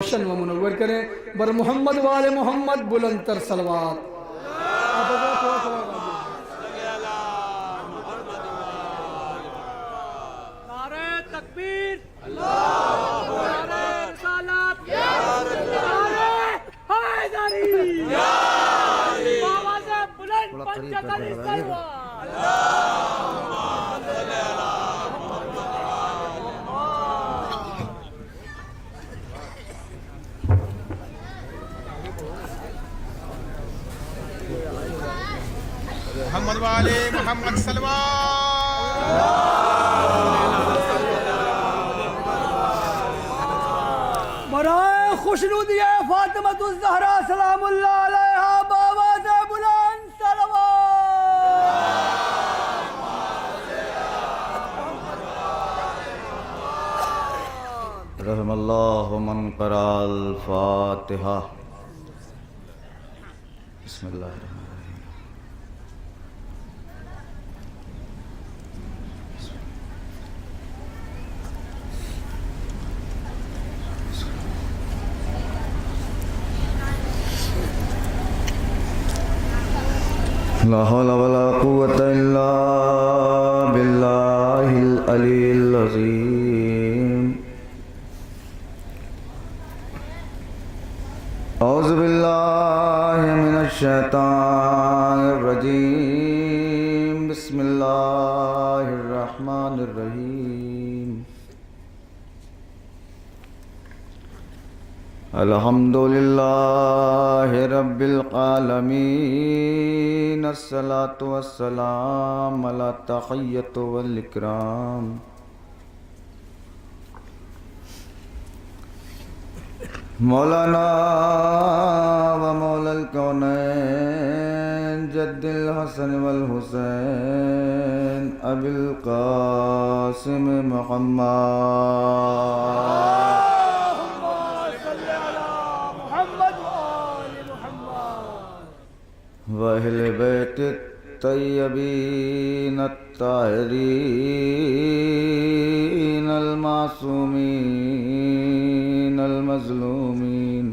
रोशन व मुनव्वर करें बर मोहम्मद वाले मोहम्मद बुलंदतर सलवात। नारे तकबीर, नारे रिसालत, नारे हैदरी, आवाज़े बुलंद पंचतन सलवात। मोहम्मद वाले मोहम्मद सलवात। बराए खुशनुदी फातिमतुज़ ज़हरा सलामुल्लाह अलैहा बावाज़े बुलंद सलवात। रहमल्लाहु मन क़राअल फ़ातिहा। बिस्मिल्लाहिर्रहमानिर्रहीम। ला हौला वला कुव्वता इल्ला बिल्लाहिल अलील अज़ीम। औज़ु बिल्लाहि मिनश शैतानिर रजीम। बिस्मिल्लाहिर रहमानिर रहीम। अल्हम्दुलिल्लाहि रब्बिल आलमीन। अस्सलातु वस्सलाम अला तहिय्यतु वल इकराम। मौलाना व मौलल कौनैन जद्दिल हसन वल हुसैन अबिल कासिम मुहम्मद वअहल बैत तय्यबीन अत्ताहिरीन अलमासूमीन अलमज़लूमीन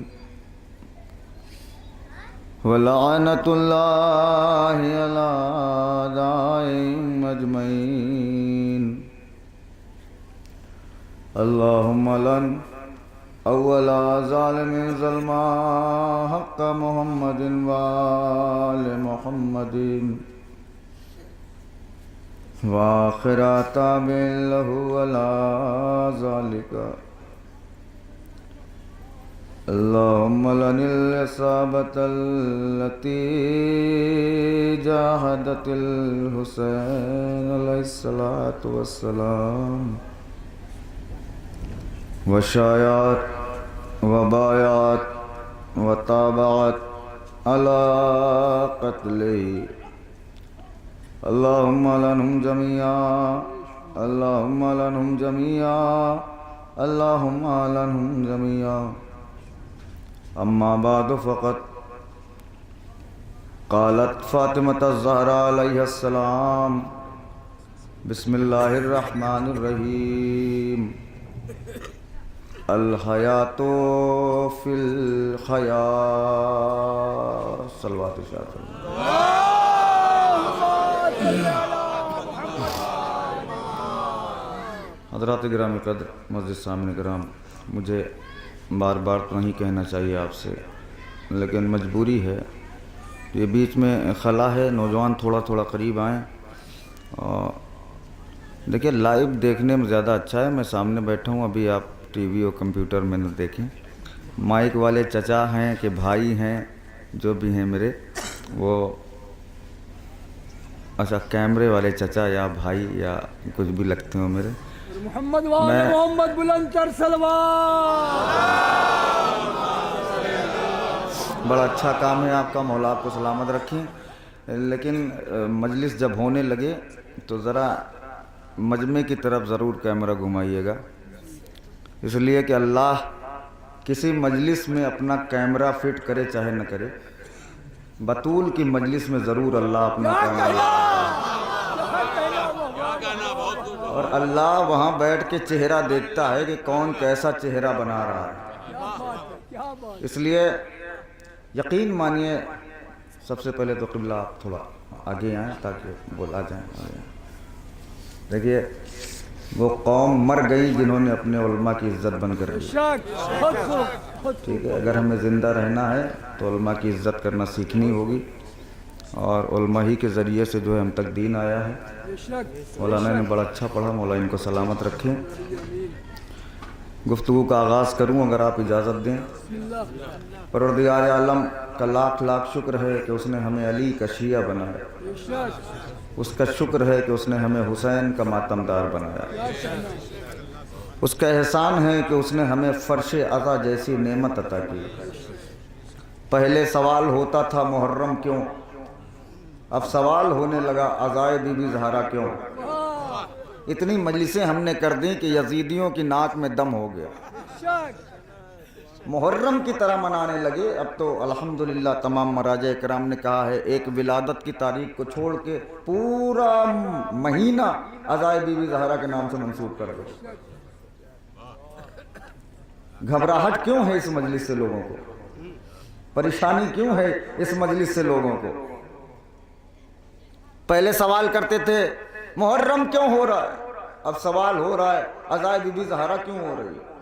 वलअनतुल्लाहि अला अदाइहिम अजमईन। अल्लाहुम्मा लन अव्वला ज़ालिमिन ज़ल्मा हक़्क़ मुहम्मदिन व आले मुहम्मदिन व आखिरा ताबिन लहु अला ज़ालिका। अल्लाहुम्मा लनिल इसाबतल्लती जाहदतिल हुसैन अलैहिस्सलातु वस्सलाम वशायात वबायात वताबात अला क़त्लिही। अल्लाहुम्मा लनहुम जमीआ, अल्लाहुम्मा लनहुम जमीआ, अल्लाहुम्मा लनहुम जमीआ। अम्मा बादु फ़क़द क़ालत फ़ातिमतुज़ ज़हरा अलैहिस्सलाम। बिस्मिल्लाहिर रहमानिर रहीम। अल हयातो फिल खया। सल्लल्लाहु अलैहि वसल्लम। हज़रात गिरामी क़द्र मस्जिद सामने कराम, मुझे बार बार तो नहीं कहना चाहिए आपसे, लेकिन मजबूरी है। ये बीच में खला है, नौजवान थोड़ा थोड़ा करीब आएँ। और देखिए, लाइव देखने में ज़्यादा अच्छा है। मैं सामने बैठा हूँ, अभी आप टीवी और कंप्यूटर में न देखें। माइक वाले चचा हैं कि भाई हैं, जो भी हैं मेरे, वो अच्छा कैमरे वाले चचा या भाई या कुछ भी लगते हो मेरे। मोहम्मद वाले मोहम्मद बुलंदतर सलवात। बड़ा अच्छा काम है आपका, मौला आपको सलामत रखें। लेकिन मजलिस जब होने लगे तो ज़रा मजमे की तरफ ज़रूर कैमरा घुमाइएगा, इसलिए कि अल्लाह किसी मजलिस में अपना कैमरा फिट करे चाहे न करे, बतूल की मजलिस में ज़रूर अल्लाह अपना कैमरा। और अल्लाह वहाँ बैठ के चेहरा देखता है कि कौन कैसा चेहरा बना रहा है। क्या बात। इसलिए यकीन मानिए, सबसे पहले तो क़िबला आप थोड़ा आगे आएँ ताकि बोला जाए। देखिए, वो कौम मर गई जिन्होंने अपने उलमा की इज़्ज़त बंद कर दी। बहुत खूब, बहुत ठीक है, अगर हमें ज़िंदा रहना है तो उलमा की इज़्ज़त करना सीखनी होगी, और उलमा ही के ज़रिए से जो है हम तक दीन आया है। बेशक। मौलाना ने बड़ा अच्छा पढ़ा, मौला इनको सलामत रखें। गुफ्तगू का आगाज़ करूं अगर आप इजाज़त दें। परवरदिगार आलम का लाख लाख शुक्र है कि उसने हमें अली का शिया बनाया, बेशक। उसका शुक्र है कि उसने हमें हुसैन का मातमदार बनाया, क्या कहना। उसका एहसान है कि उसने हमें फ़र्श अज़ा जैसी नेमत अता की। पहले सवाल होता था मुहर्रम क्यों, अब सवाल होने लगा अज़ाए बीबी ज़हरा क्यों। इतनी मजलिसें हमने कर दी कि यजीदियों की नाक में दम हो गया, बेशक। मुहर्रम की तरह मनाने लगे। अब तो अल्हम्दुलिल्लाह तमाम मराजे कराम ने कहा है एक विलादत की तारीख को छोड़ के पूरा महीना अज़ाए बीबी ज़हरा के नाम से मंसूब कर दो। घबराहट क्यों है इस मजलिस से लोगों को, परेशानी क्यों है इस मजलिस से लोगों को। पहले सवाल करते थे मुहर्रम क्यों हो रहा है, अब सवाल हो रहा है अज़ाए बीबी ज़हरा क्यों हो रही है।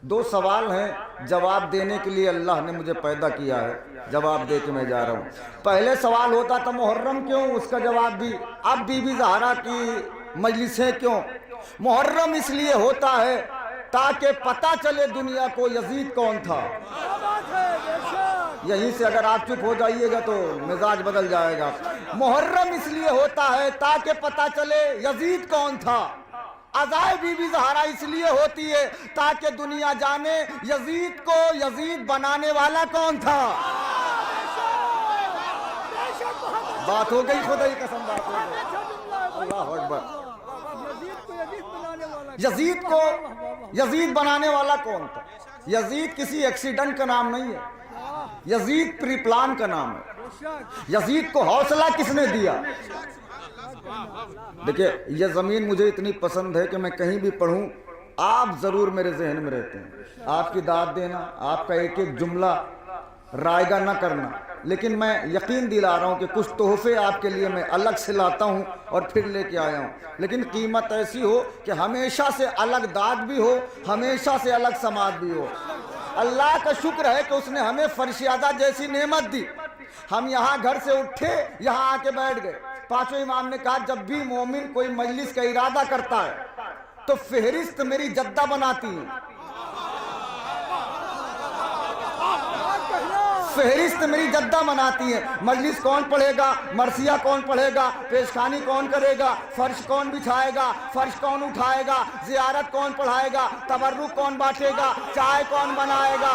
दो सवाल हैं, जवाब देने के लिए अल्लाह ने मुझे पैदा किया है, जवाब दे के मैं जा रहा हूँ। पहले सवाल होता था मुहर्रम क्यों, उसका जवाब भी। अब बीबी ज़हरा की मजलिसें क्यों। मुहर्रम इसलिए होता है ताकि पता चले दुनिया को यजीद कौन था। यहीं से अगर आप चुप हो जाइएगा तो मिजाज बदल जाएगा। मुहर्रम इसलिए होता है ताकि पता चले यजीद कौन था। अज़ाए बीबी ज़हरा इसलिए होती है ताकि दुनिया जाने यजीद को यजीद बनाने वाला कौन था। बात हो गई, खुदा की कसम बात हो गई। अल्लाह अकबर। यजीद को यजीद बनाने वाला कौन था। यजीद किसी एक्सीडेंट का नाम नहीं है, यजीद प्री प्लान का नाम है। यजीद को हौसला किसने दिया। देखिए, यह ज़मीन मुझे इतनी पसंद है कि मैं कहीं भी पढ़ूं आप ज़रूर मेरे जहन में रहते हैं। आपकी दाद देना, आपका एक एक जुमला रायगा न करना, लेकिन मैं यकीन दिला रहा हूँ कि कुछ तोहफे आपके लिए मैं अलग से लाता हूँ और फिर लेके आया हूँ, लेकिन कीमत ऐसी हो कि हमेशा से अलग दाद भी हो, हमेशा से अलग समाज भी हो। अल्लाह का शुक्र है कि उसने हमें फर्शियादा जैसी नेमत दी। हम यहाँ घर से उठे, यहाँ आके बैठ गए। पांचों इमाम ने कहा जब भी मोमिन कोई मजलिस का इरादा करता है तो फहरिस्त मेरी जद्दा बनाती है, फहरिस्त मेरी जद्दा बनाती है। मजलिस कौन पढ़ेगा, मरसिया कौन पढ़ेगा, पेशखानी कौन करेगा, फर्श कौन बिछाएगा, फर्श कौन उठाएगा, जियारत कौन पढ़ाएगा, तबर्रुक कौन बांटेगा, चाय कौन बनाएगा,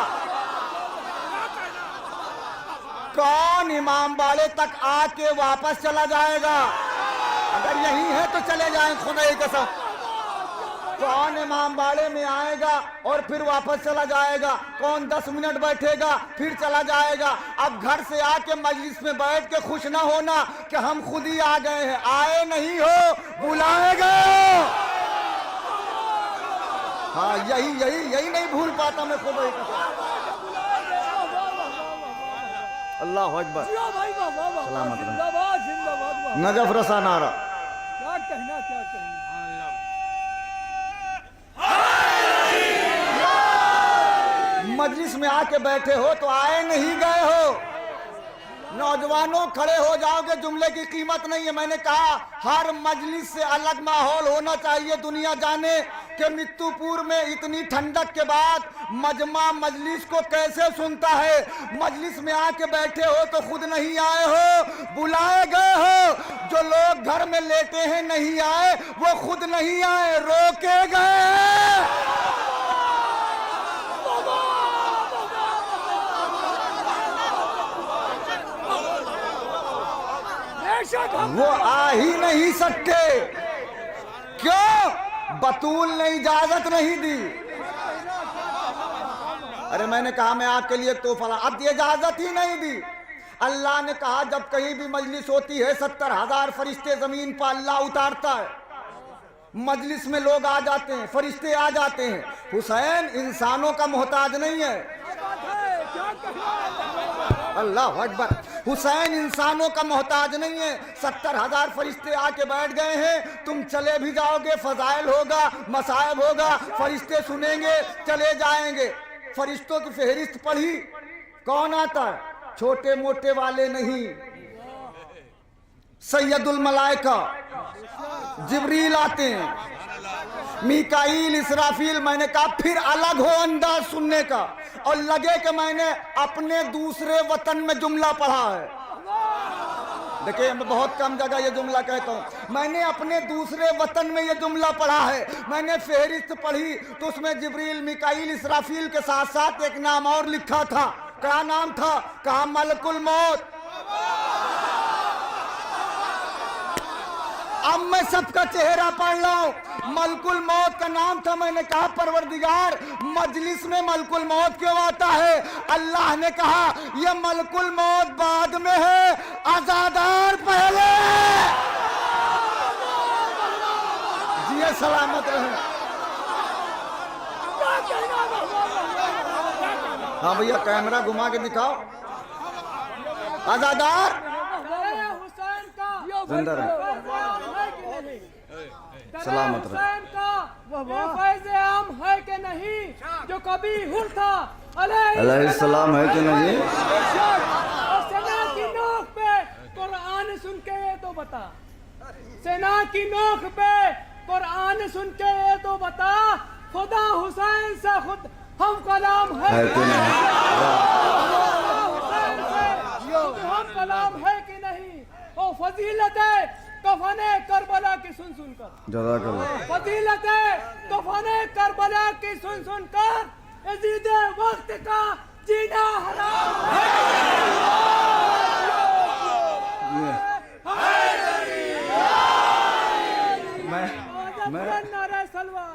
कौन इमाम बाड़े तक आके वापस चला जाएगा। अगर यही है तो चले जाएं, खुदा की कसम। कौन इमाम बाड़े में आएगा और फिर वापस चला जाएगा, कौन 10 मिनट बैठेगा फिर चला जाएगा। अब घर से आके मजलिस में बैठ के खुश ना होना कि हम खुद ही आ गए हैं, आए नहीं हो, बुलाए गए। हाँ, यही नहीं भूल पाता मैं खुद ही। अल्लाह अकबर। सलामत रहे। नजफ रसा नारा। क्या कहना, क्या कहना। मजलिस में आके बैठे हो तो आए नहीं गए हो। नौजवानों खड़े हो जाओगे, जुमले की कीमत नहीं है। मैंने कहा हर मजलिस से अलग माहौल होना चाहिए। दुनिया जाने कि मित्तुपुर में इतनी ठंडक के बाद मजमा मजलिस को कैसे सुनता है। मजलिस में आके बैठे हो तो खुद नहीं आए हो, बुलाए गए हो। जो लोग घर में लेटे हैं नहीं आए, वो खुद नहीं आए, रोके गए। वो आ ही नहीं सकते। क्यों? बतूल ने इजाजत नहीं दी। अरे मैंने कहा मैं आपके लिए तोहफा ला, अब इजाजत ही नहीं दी। अल्लाह ने कहा जब कहीं भी मजलिस होती है 70,000 फरिश्ते जमीन पर अल्लाह उतारता है। मजलिस में लोग आ जाते हैं, फरिश्ते आ जाते हैं। हुसैन इंसानों का मोहताज नहीं है, अल्लाह अकबर। हुसैन इंसानों का मोहताज नहीं है। 70,000 फरिश्ते आके बैठ गए हैं, तुम चले भी जाओगे, फजाइल होगा, मसायब होगा, फरिश्ते सुनेंगे, चले जाएंगे। फरिश्तों की फहरिस्त पढ़ी, कौन आता है? छोटे मोटे वाले नहीं, सैयदुल मलाइका जिब्रील आते हैं, मीकाईल, इसराफील। मैंने कहा फिर अलग हो अंदाज सुनने का, और लगे कि मैंने अपने दूसरे वतन में जुमला पढ़ा है। देखिए मैं बहुत कम जगह ये जुमला कहता हूँ, मैंने अपने दूसरे वतन में ये जुमला पढ़ा है। मैंने फेहरिस्त पढ़ी तो उसमें जिब्रील, मीकाईल, इसराफील के साथ साथ एक नाम और लिखा था। क्या नाम था? कहा मलकुल मौत। अब मैं सबका चेहरा पढ़ रहा हूं, मलकुल मौत का नाम था। मैंने कहा परवरदिगार, मजलिस में मलकुल मौत क्यों आता है? अल्लाह ने कहा यह मलकुल मौत बाद में है, अज़ादार पहले। जिए सलामत रहे। हाँ भैया कैमरा घुमा के दिखाओ। आजादार हुसैन का जिंदा रहे, सलामत रहे। हुसैन का फैज़ आम है कि नहीं, जो कभी हुर था अलैहिस्सलाम है कि नहीं? और सेना की नोक पे कुरान सुन के ये तो बता, सेना की नोक पे कुरान सुन के ये तो बता, खुदा हुसैन से खुद हम कलाम है कि नहीं? हुसैन से खुद हम कलाम है कि नहीं? ओ फजीलत है कफने करबला की सुन सुनकर, जज़ाकल्लाह। फजीलत है कफने करबला की सुन सुनकर, यजीद वक्त का जीना हराम है। मैं नारे सलवा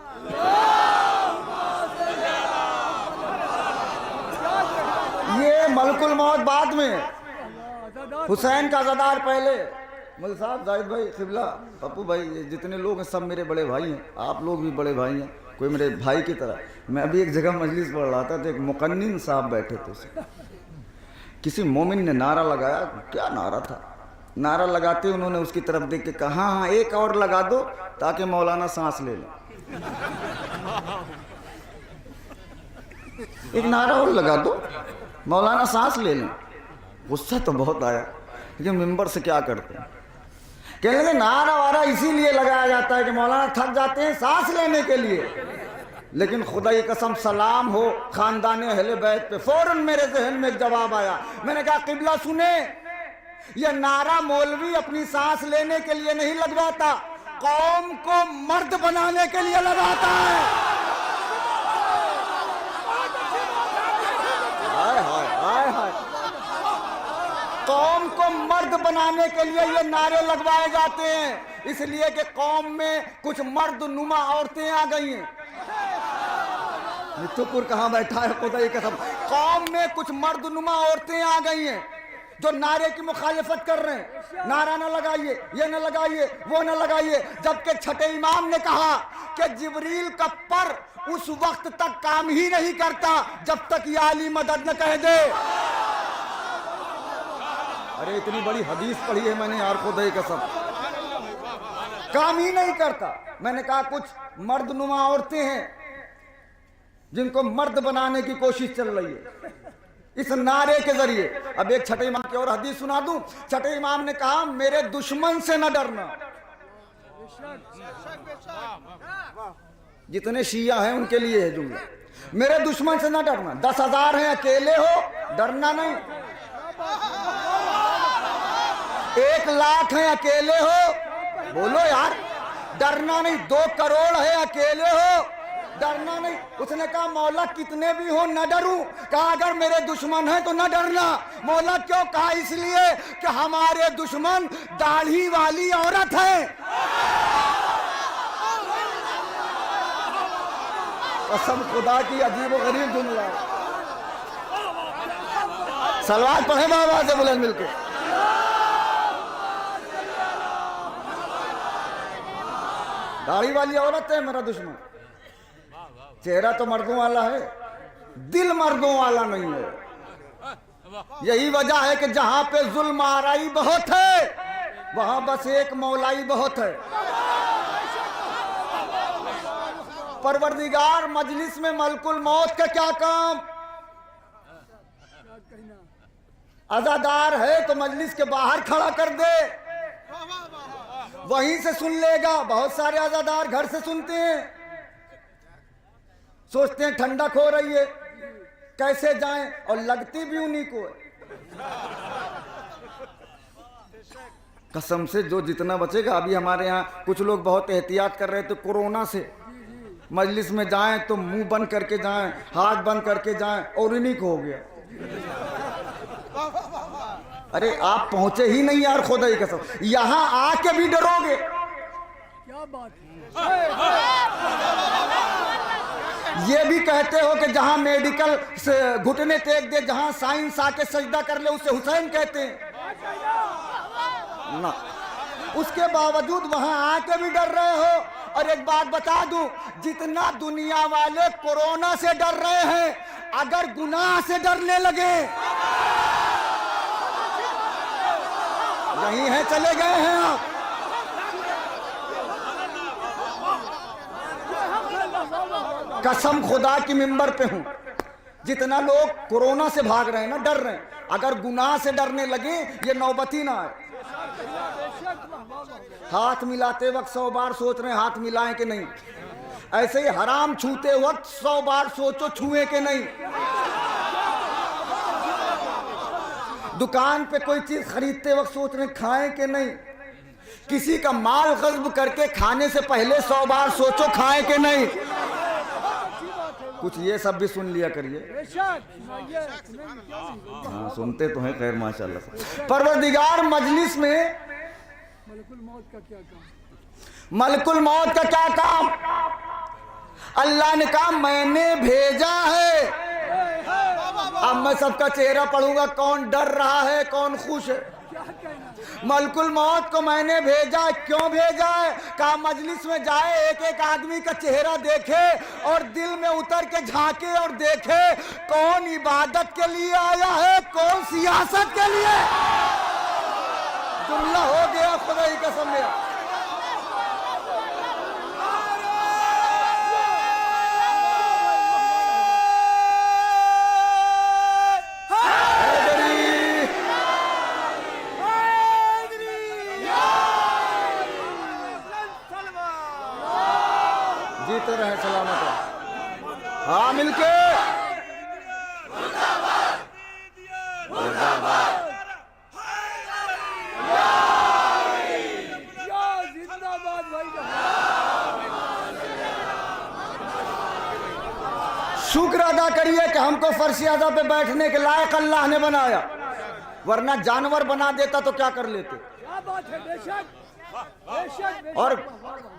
ये मलकुल मौत बाद में, हुसैन का अज़ादार पहले। मौलवी साहब, जाहिद भाई, क़िबला, पप्पू भाई, ये जितने लोग हैं सब मेरे बड़े भाई हैं। आप लोग भी बड़े भाई हैं, कोई मेरे भाई की तरह। मैं अभी एक जगह मजलिस पढ़ रहा था तो एक मुकन्निन साहब बैठे थे। किसी मोमिन ने नारा लगाया, क्या नारा था? नारा लगाते उन्होंने उसकी तरफ देख के कहा, हाँ हाँ एक और लगा दो ताकि मौलाना सांस ले लें। एक नारा और लगा दो, मौलाना सांस ले लें। गुस्सा तो बहुत आया, लेकिन मिंबर से क्या करते हैं? कहने लगे नारा वारा इसीलिए लगाया जाता है कि मौलाना थक जाते हैं सांस लेने के लिए। लेकिन खुदा की कसम, सलाम हो खानदान अहले बैत पे, फौरन मेरे जहन में एक जवाब आया। मैंने कहा क़िबला सुने, यह नारा मौलवी अपनी सांस लेने के लिए नहीं लगवाता, कौम को मर्द बनाने के लिए लगाता है। हाय हाय हाय हाय। कौम को मर्द बनाने के लिए ये नारे लगवाए जाते हैं, इसलिए कि कौम में कुछ मर्द नुमा औरतें आ गई हैं। मित्तुपुर कहाँ बैठा है खुदा की कसम। कौम में कुछ मर्द नुमा औरतें आ गई हैं जो नारे की मुखालिफत कर रहे हैं। नारा न लगाइए, ये न लगाइए, वो न लगाइए। जबकि छठे इमाम ने कहा कि जिब्रील का पर उस वक्त तक काम ही नहीं करता जब तक या अली मदद न कह दे। अरे इतनी बड़ी हदीस पढ़ी है मैंने यार, खुदा की कसम, काम ही नहीं करता। मैंने कहा कुछ मर्द नुमा औरतें हैं जिनको मर्द बनाने की कोशिश चल रही है इस नारे के जरिए। अब एक छठे इमाम की और हदीस सुना दूं। छठे इमाम ने कहा मेरे दुश्मन से न डरना। जितने शिया हैं उनके लिए है जुमला, मेरे दुश्मन से न डरना। 10,000 हैं अकेले हो, डरना नहीं। 1,00,000 हैं अकेले हो, बोलो यार, डरना नहीं। 2 करोड़ है अकेले हो, डरना नहीं। उसने कहा मौला कितने भी हो न डरूं। कहा अगर मेरे दुश्मन हैं तो न डरना। मौला क्यों? कहा इसलिए कि हमारे दुश्मन दाढ़ी वाली औरत है। कसम खुदा की अजीब व गरीब जुमला। सलवात पढ़े बाबा से बुलंद मिलके। दाढ़ी वाली औरत है मेरा दुश्मन। चेहरा तो मर्दों वाला है, दिल मर्दों वाला नहीं है। यही वजह है कि जहां पे जुल्म आराई बहुत है वहां बस एक मौलाई बहुत है। परवरदिगार मजलिस में मलकुल मौत का क्या काम? अज़ादार है तो मजलिस के बाहर खड़ा कर दे, वहीं से सुन लेगा। बहुत सारे अज़ादार घर से सुनते हैं, सोचते हैं ठंडक हो रही है कैसे जाएं, और लगती भी उन्हीं को है। कसम से जो जितना बचेगा, अभी हमारे यहाँ कुछ लोग बहुत एहतियात कर रहे थे कोरोना से, मजलिस में जाएं तो मुंह बंद करके जाएं, हाथ बंद करके जाएं, और इन्हीं को हो गया। अरे आप पहुंचे ही नहीं यार, खुदा ही कसम, यहां आके भी डरोगे। क्या बात है? ये भी कहते हो कि जहां मेडिकल से घुटने टेक दे, जहां साइंस आके सजदा कर ले उसे हुसैन कहते हैं ना, उसके बावजूद वहां आके भी डर रहे हो। और एक बात बता दूं, जितना दुनिया वाले कोरोना से डर रहे हैं, अगर गुनाह से डरने लगे, यही है चले गए हैं आप। कसम खुदा की मिंबर पे हूं, जितना लोग कोरोना से भाग रहे हैं ना, डर रहे हैं, अगर गुनाह से डरने लगे ये नौबती ना आए। हाथ मिलाते वक्त 100 बार सोच रहे हैं हाथ मिलाएं कि नहीं, ऐसे ही हराम छूते वक्त 100 बार सोचो छुए कि नहीं। दुकान पे कोई चीज खरीदते वक्त सोच रहे खाएं कि नहीं। किसी का माल गस्ब करके खाने से पहले 100 बार सोचो खाएं कि नहीं। कुछ ये सब भी सुन लिया करिए। हाँ सुनते तो हैं, खैर माशाल्लाह। परवरदिगार मजलिस में मलकुल मौत का क्या काम? मलकुल मौत का क्या काम? अल्लाह ने कहा मैंने भेजा है। अब मैं सबका चेहरा पढ़ूंगा, कौन डर रहा है कौन खुश है। मलकुल मौत को मैंने भेजा। क्यों भेजा है? कहा मजलिस में जाए, एक एक आदमी का चेहरा देखे और दिल में उतर के झांके और देखे कौन इबादत के लिए आया है, कौन सियासत के लिए। जुमला हो गया खुदा ही कसम मेरा। जीते रहे सलामत रहे। हाँ मिलके जिंदाबाद भाई। शुक्र अदा करिए कि हमको फर्श अदा पे बैठने के लायक अल्लाह ने बनाया, वरना जानवर बना देता तो क्या कर लेते। क्या बात है? बेशक बेशक। और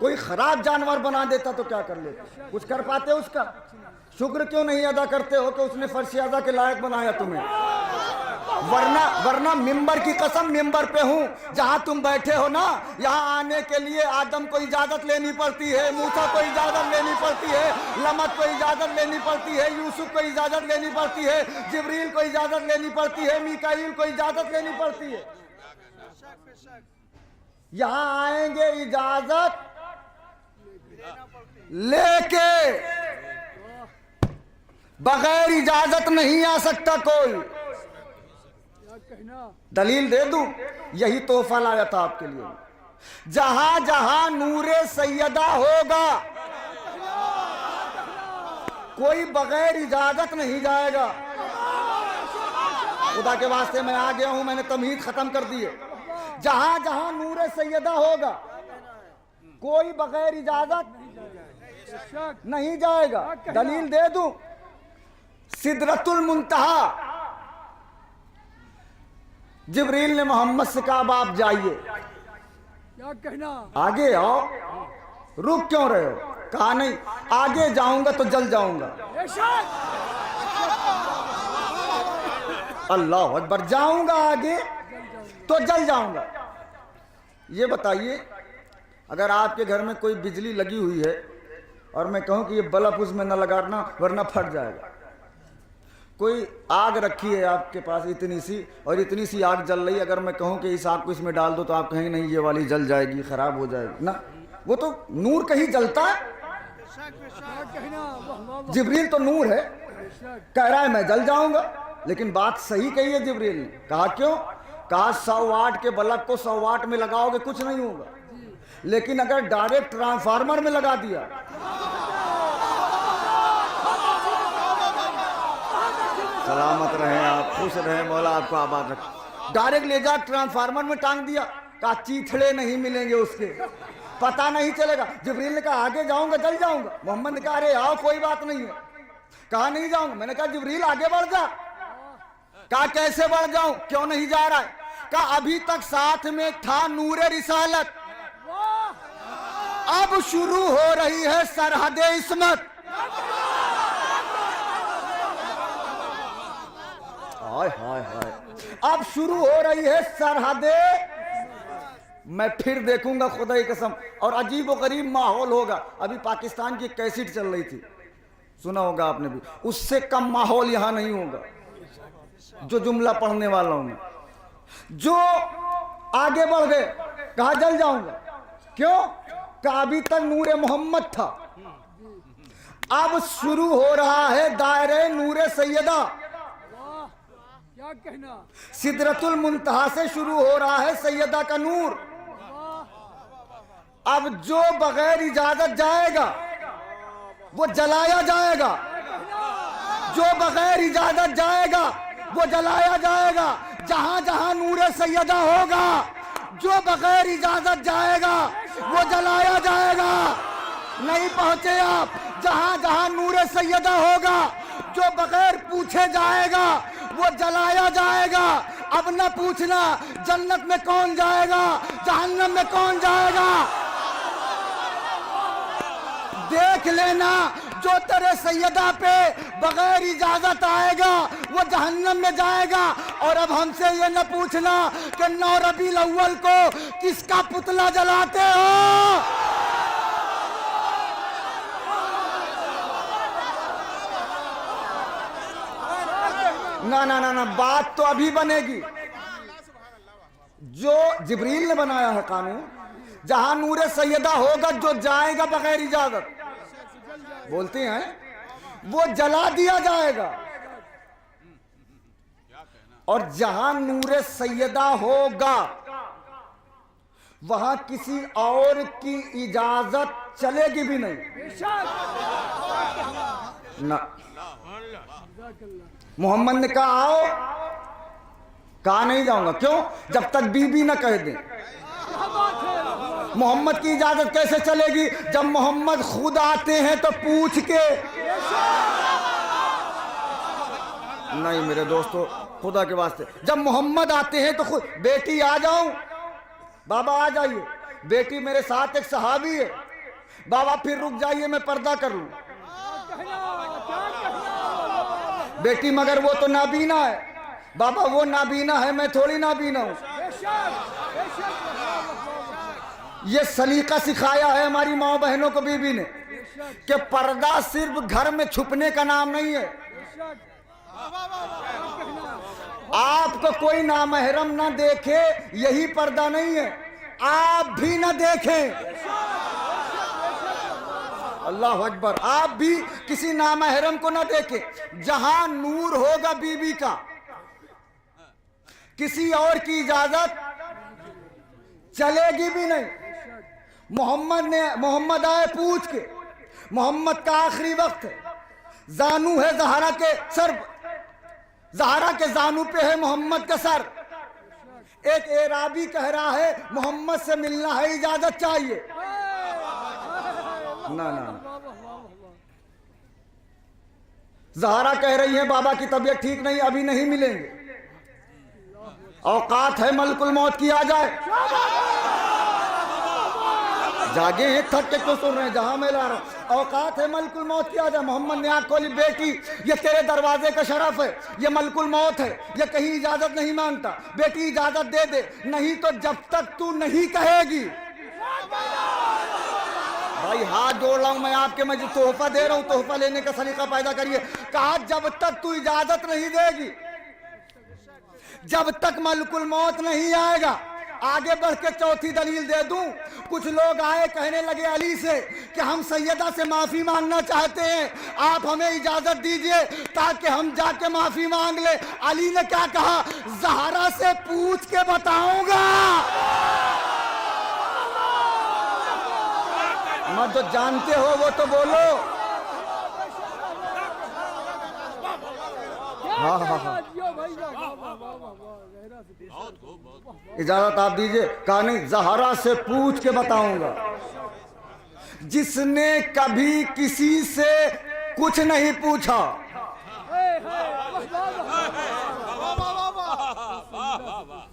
कोई खराब जानवर बना देता तो क्या कर लेते। कुछ कर पाते उसका? शुक्र क्यों नहीं अदा करते हो कि उसने फर्श अदा के लायक बनाया तुम्हें। वरना मिंबर की कसम, मिंबर पे हूं जहां तुम बैठे हो ना, यहां आने के लिए आदम को इजाजत लेनी पड़ती है, मूसा को इजाजत लेनी पड़ती है, लमत को इजाजत लेनी पड़ती है, यूसुफ को इजाजत लेनी पड़ती है, जिब्रील को इजाजत लेनी पड़ती है, मीकाईल को इजाजत लेनी पड़ती है। यहां आएंगे इजाजत लेके, बगैर इजाजत नहीं आ सकता कोई। दलील दे दूं, यही तोहफा लाया था आपके लिए। जहां जहां नूरे सैयदा होगा कोई बगैर इजाजत नहीं जाएगा। खुदा के वास्ते मैं आ गया हूं, मैंने तमहीद खत्म कर दी है। जहां जहां नूरे सैयदा होगा कोई बगैर इजाजत नहीं जाएगा। दलील दे दूं, सिदरतुल मुंतहा, जिब्रील ने मोहम्मद से कहा आप जाइए। क्या कहना? आगे आओ। रुक क्यों रहे हो? कहा नहीं, आगे जाऊंगा तो जल जाऊंगा। अल्लाह अकबर। जाऊंगा आगे तो जल जाऊंगा। ये बताइए, अगर आपके घर में कोई बिजली लगी हुई है और मैं कहूं कि ये बल्ब उसमें न लगाना वरना फट जाएगा, कोई आग रखी है आपके पास इतनी सी, और इतनी सी आग जल रही, अगर मैं कहूं कि इस आग को इसमें डाल दो तो आप कहेंगे नहीं ये वाली जल जाएगी, खराब हो जाएगी ना। वो तो नूर कहीं जलता है। जिब्रील तो नूर है, कह रहा है मैं जल जाऊंगा, लेकिन बात सही कही है जिब्रील ने। कहा क्यों? कहा 100 वाट के बल्ब को 100 वाट में लगाओगे कुछ नहीं होगा, लेकिन अगर डायरेक्ट ट्रांसफार्मर में लगा दिया, सलामत रहे आप, खुश रहे, मौला आपको आबाद रखे। डायरेक्ट ले जा ट्रांसफार्मर में टांग दिया, कहा चीथड़े नहीं मिलेंगे उसके, पता नहीं चलेगा। जिब्रील ने कहा आगे जाऊंगा जल जाऊंगा। मोहम्मद ने कहा अरे आओ कोई बात नहीं है। कहा नहीं जाऊंगा। मैंने कहा जिब्रील आगे बढ़ जा। कहा कैसे बढ़ जाऊं, क्यों नहीं जा रहा है? कहा अभी तक साथ में था नूरे रिसालत, अब शुरू हो रही है सरहदे इस्मत। हाय हाय हाय, अब शुरू हो रही है सरहदे। मैं फिर देखूंगा खुदा की कसम, और अजीब व गरीब माहौल होगा। अभी पाकिस्तान की कैसेट चल रही थी, सुना होगा आपने भी, उससे कम माहौल यहां नहीं होगा। जो जुमला पढ़ने वाला हूं मैं, जो आगे बढ़ गए, कहा जल जाऊंगा। क्यों? कहा अभी तक नूरे मोहम्मद था, अब शुरू हो रहा है दायरे नूरे सैयदा। क्या कहना? सिदरतुल मुंतहा से शुरू हो रहा है सैयदा का नूर। अब जो बगैर इजाजत जाएगा वो जलाया जाएगा, जो बगैर इजाजत जाएगा वो जलाया जाएगा। जहां जहां नूरे सैयदा होगा, जो बगैर इजाजत जाएगा वो जलाया जाएगा। नहीं पहुंचे आप? जहां जहां नूरे सैयदा होगा, जो बगैर पूछे जाएगा वो जलाया जाएगा। अब न पूछना जन्नत में कौन जाएगा, जहन्नम में कौन जाएगा। देख लेना, जो तेरे सैयदा पे बगैर इजाजत आएगा वो जहन्नम में जाएगा। और अब हमसे ये न पूछना कि 9 रबीउल अव्वल को किसका पुतला जलाते हो। ना ना ना ना, बात तो अभी बनेगी। जो जिब्रील ने बनाया है कानून, जहां नूरे सैयदा होगा, जो जाएगा बगैर इजाजत, बोलते हैं वो जला दिया जाएगा। और जहां नूरे सैयदा होगा वहां किसी और की इजाजत चलेगी भी नहीं ना। मोहम्मद ने कहा आओ, कहा नहीं जाऊंगा। क्यों? जब तक बीबी ना कह दे। मोहम्मद की इजाजत कैसे चलेगी? जब मोहम्मद खुद आते हैं तो पूछ के। नहीं मेरे दोस्तों, खुदा के वास्ते, जब मोहम्मद आते हैं तो खुद, बेटी आ जाऊं, बाबा आ जाइए, बेटी मेरे साथ एक सहाबी है, बाबा फिर रुक जाइए मैं पर्दा कर लूं। बेटी मगर वो तो नाबीना है, बाबा वो नाबीना है, मैं थोड़ी नाबीना हूं। ये सलीका सिखाया है हमारी माँ बहनों को बीबी ने कि पर्दा सिर्फ घर में छुपने का नाम नहीं है। आपको कोई नामहरम ना देखे यही पर्दा नहीं है, आप भी ना देखें। अल्लाह अकबर, आप भी किसी नामहरम को ना देखें। जहां नूर होगा बीबी का, किसी और की इजाजत चलेगी भी नहीं। मोहम्मद आए पूछ के, मोहम्मद का आखिरी वक्त है, जानू है ज़हरा के सर, ज़हरा के जानू पे है मोहम्मद का सर। एक एराबी कह रहा है मोहम्मद से मिलना है, इजाजत चाहिए। ना ना, ज़हरा कह रही है बाबा की तबीयत ठीक नहीं, अभी नहीं मिलेंगे, औकात है मलकुल मौत की आ जाए। जागे हैं, थक के क्यों सुन रहे हैं? जहां मैं ला रहा हूं, औकात है मलकुल मौत की आ जाए। मोहम्मद ने आंख खोली, बेटी ये तेरे दरवाजे का शरफ है, ये मलकुल मौत है, ये कहीं इजाजत नहीं मांगता, बेटी इजाजत दे दे, नहीं तो जब तक तू नहीं कहेगी भाई हाथ जोड़ रहा हूं मैं आपके, मैं जो तोहफा दे रहा हूं तोहफा लेने का सलीका पैदा करिए। कहा जब तक तू इजाजत नहीं देगी, जब तक मलकुल मौत नहीं आएगा। आगे बढ़ के चौथी दलील दे दूं। कुछ लोग आए कहने लगे अली से कि हम सैयदा से माफी मांगना चाहते हैं, आप हमें इजाजत दीजिए ताकि हम जाके माफी मांग ले। अली ने क्या कहा, ज़हरा से पूछ के बताऊंगा। मत जो जानते हो वो तो बोलो। हाँ हाँ हाँ, इजाजत आप दीजिए। कहा नहीं, ज़हरा से पूछ के बताऊंगा। जिसने कभी किसी से कुछ नहीं पूछा,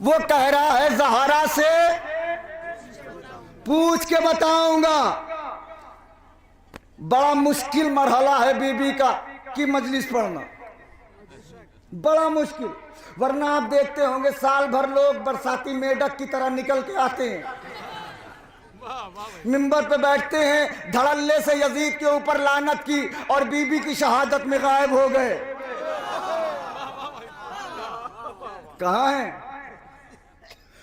वो कह रहा है ज़हरा से पूछ के बताऊंगा। बड़ा मुश्किल मरहला है बीबी का कि मजलिस पढ़ना, बड़ा मुश्किल। वरना आप देखते होंगे साल भर लोग बरसाती मेढक की तरह निकल के आते हैं, मिंबर पे बैठते हैं, धड़ल्ले से यजीद के ऊपर लानत की और बीबी की शहादत में गायब हो गए। कहाँ हैं?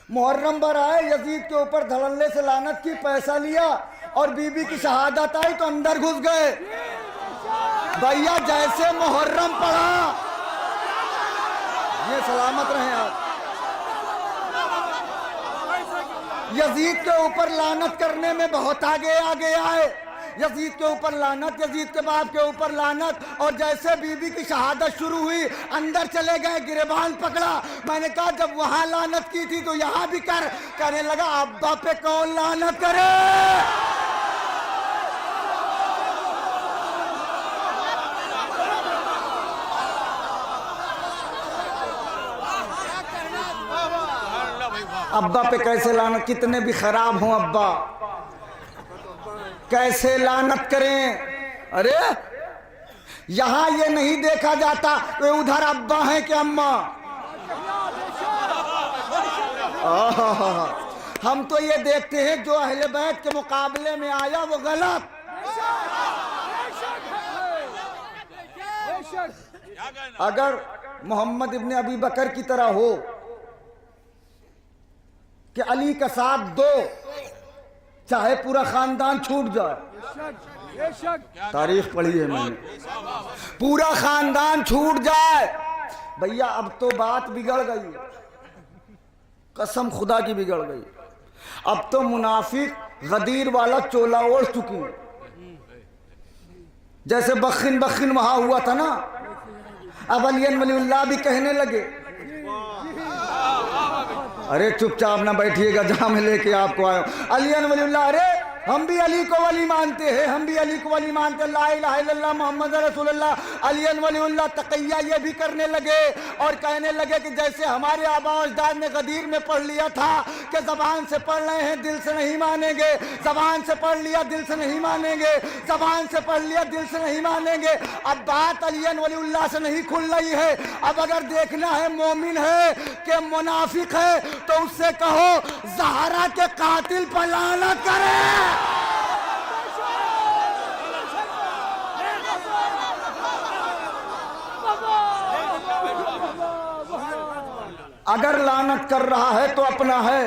मुहर्रम भर आए, यजीद के ऊपर धड़ल्ले से लानत की, पैसा लिया और बीबी की शहादत आई तो अंदर घुस गए। भैया जैसे मुहर्रम पड़ा, ये सलामत रहे आप। यजीद के ऊपर लानत करने में बहुत आगे आए। यजीद के ऊपर लानत, यजीद के बाप के ऊपर लानत, और जैसे बीबी की शहादत शुरू हुई अंदर चले गए, गिरबान पकड़ा। मैंने कहा जब वहां लानत की थी तो यहां भी कर। कहने लगा अब्बा पे कौन लानत करे। अब्बा पे कैसे लानत, कितने भी खराब हों अब्बा, कैसे लानत करें। अरे यहां ये नहीं देखा जाता कि उधर अब्बा है कि अम्मा। हम तो ये देखते हैं जो अहले बैत के मुकाबले में आया वो गलत। अगर मोहम्मद इब्ने अबी बकर की तरह हो कि अली का साथ दो, चाहे पूरा खानदान छूट जाए। तारीख पढ़ी है मैंने, पूरा खानदान छूट जाए। भैया अब तो बात बिगड़ गई, कसम खुदा की बिगड़ गई। अब तो मुनाफिक गदीर वाला चोला ओढ़ चुकी है। जैसे बखिन बखिन वहां हुआ था ना, अब अलियन वलीउल्लाह भी कहने लगे। अरे चुपचाप ना बैठिएगा जहां मैं लेके आपको आया हूं। अलियन वलीउल्लाह, अरे हम भी अली को वली मानते हैं, हम भी अली को वली मानते हैं। ला इलाहा इल्लल्लाह मोहम्मद रसूलुल्लाह। अलियन वलीउल्लाह तक़िया ये भी करने लगे और कहने लगे कि जैसे हमारे आबा अजदाद ने गदीर में पढ़ लिया था कि जबान से पढ़ रहे हैं दिल से नहीं मानेंगे, जबान से पढ़ लिया दिल से नहीं मानेंगे, जबान से पढ़ लिया दिल से नहीं मानेंगे। अब बात अलियन वलीउल्लाह से नहीं खुल रही है। अब अगर देखना है मोमिन है कि मुनाफिक है तो उससे कहो ज़हरा के कातिल पर लानत करे। अगर लानत कर रहा है तो अपना है,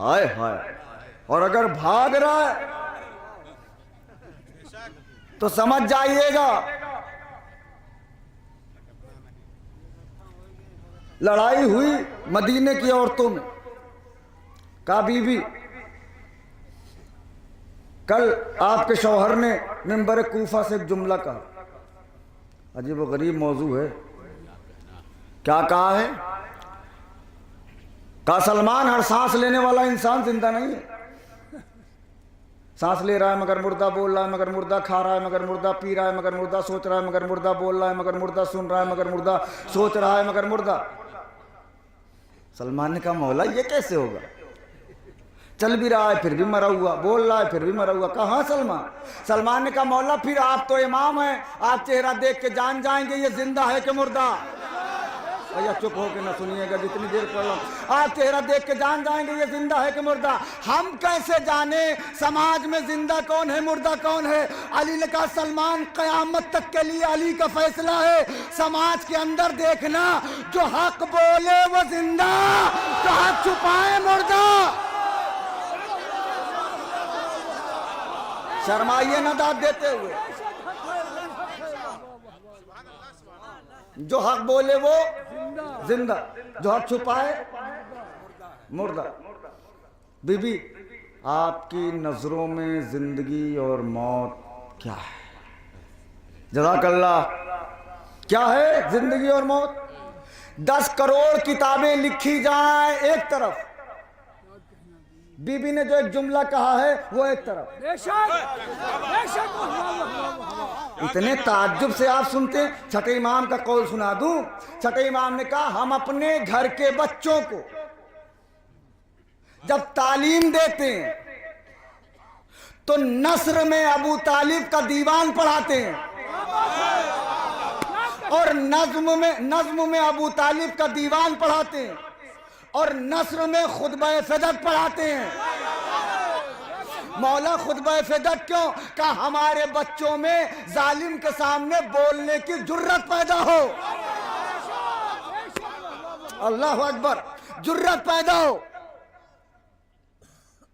हाय हाय, और अगर भाग रहा है तो समझ जाइएगा लड़ाई हुई मदीने की औरतों में। का बीबी, कल आपके शौहर ने मिंबर कूफा से एक जुमला कहा, अजीब व गरीब मौजू है। क्या कहा है? कहा सलमान हर सांस लेने वाला इंसान जिंदा नहीं है। सांस ले रहा है मगर मुर्दा, बोल रहा है मगर मुर्दा, खा रहा है मगर मुर्दा, पी रहा है मगर मुर्दा, सोच रहा है मगर मुर्दा, बोल रहा है मगर मुर्दा, सुन रहा है मगर मुर्दा, सोच रहा है मगर मुर्दा। सलमान ने कहा मौला ये कैसे होगा? चल भी रहा है फिर भी मरा हुआ, बोल रहा है फिर भी मरा हुआ। कहाँ सलमान? सलमान ने कहा मौला फिर आप तो इमाम हैं, आप चेहरा देख के जान जाएंगे ये जिंदा है कि मुर्दा। भैया चुप होके ना सुनिएगा, जितनी देर पढ़ लो आप चेहरा देख के जान जाएंगे ये जिंदा है कि मुर्दा। हम कैसे जाने समाज में जिंदा कौन है मुर्दा कौन है? अली ने कहा सलमान कयामत तक के लिए अली का फैसला है। समाज के अंदर देखना, जो हक बोले वो जिंदा, जो हक छुपाए मुर्दा। शर्माइए ना दाद देते हुए। जो हक बोले वो जिंदा, जो हक छुपाए मुर्दा। बीबी, आपकी नजरों में जिंदगी और मौत क्या है? जज़ाकल्लाह। क्या है जिंदगी और मौत? 10 करोड़ किताबें लिखी जाएं एक तरफ, बीबी ने जो एक जुमला कहा है वो एक तरफ। इतने ताज्जुब से आप सुनते हैं। छठे इमाम का कौल सुना दूं। छठे इमाम ने कहा हम अपने घर के बच्चों को जब तालीम देते हैं तो नस्र में अबू तालिब का दीवान पढ़ाते हैं और नज्म में अबू तालिब का दीवान पढ़ाते हैं और नस्र में खुतबा फ़िदक पढ़ाते हैं। मौला खुतबा फ़िदक क्यों? का हमारे बच्चों में जालिम के सामने बोलने की जुर्रत पैदा हो। अल्लाह अकबर, जुर्रत पैदा हो।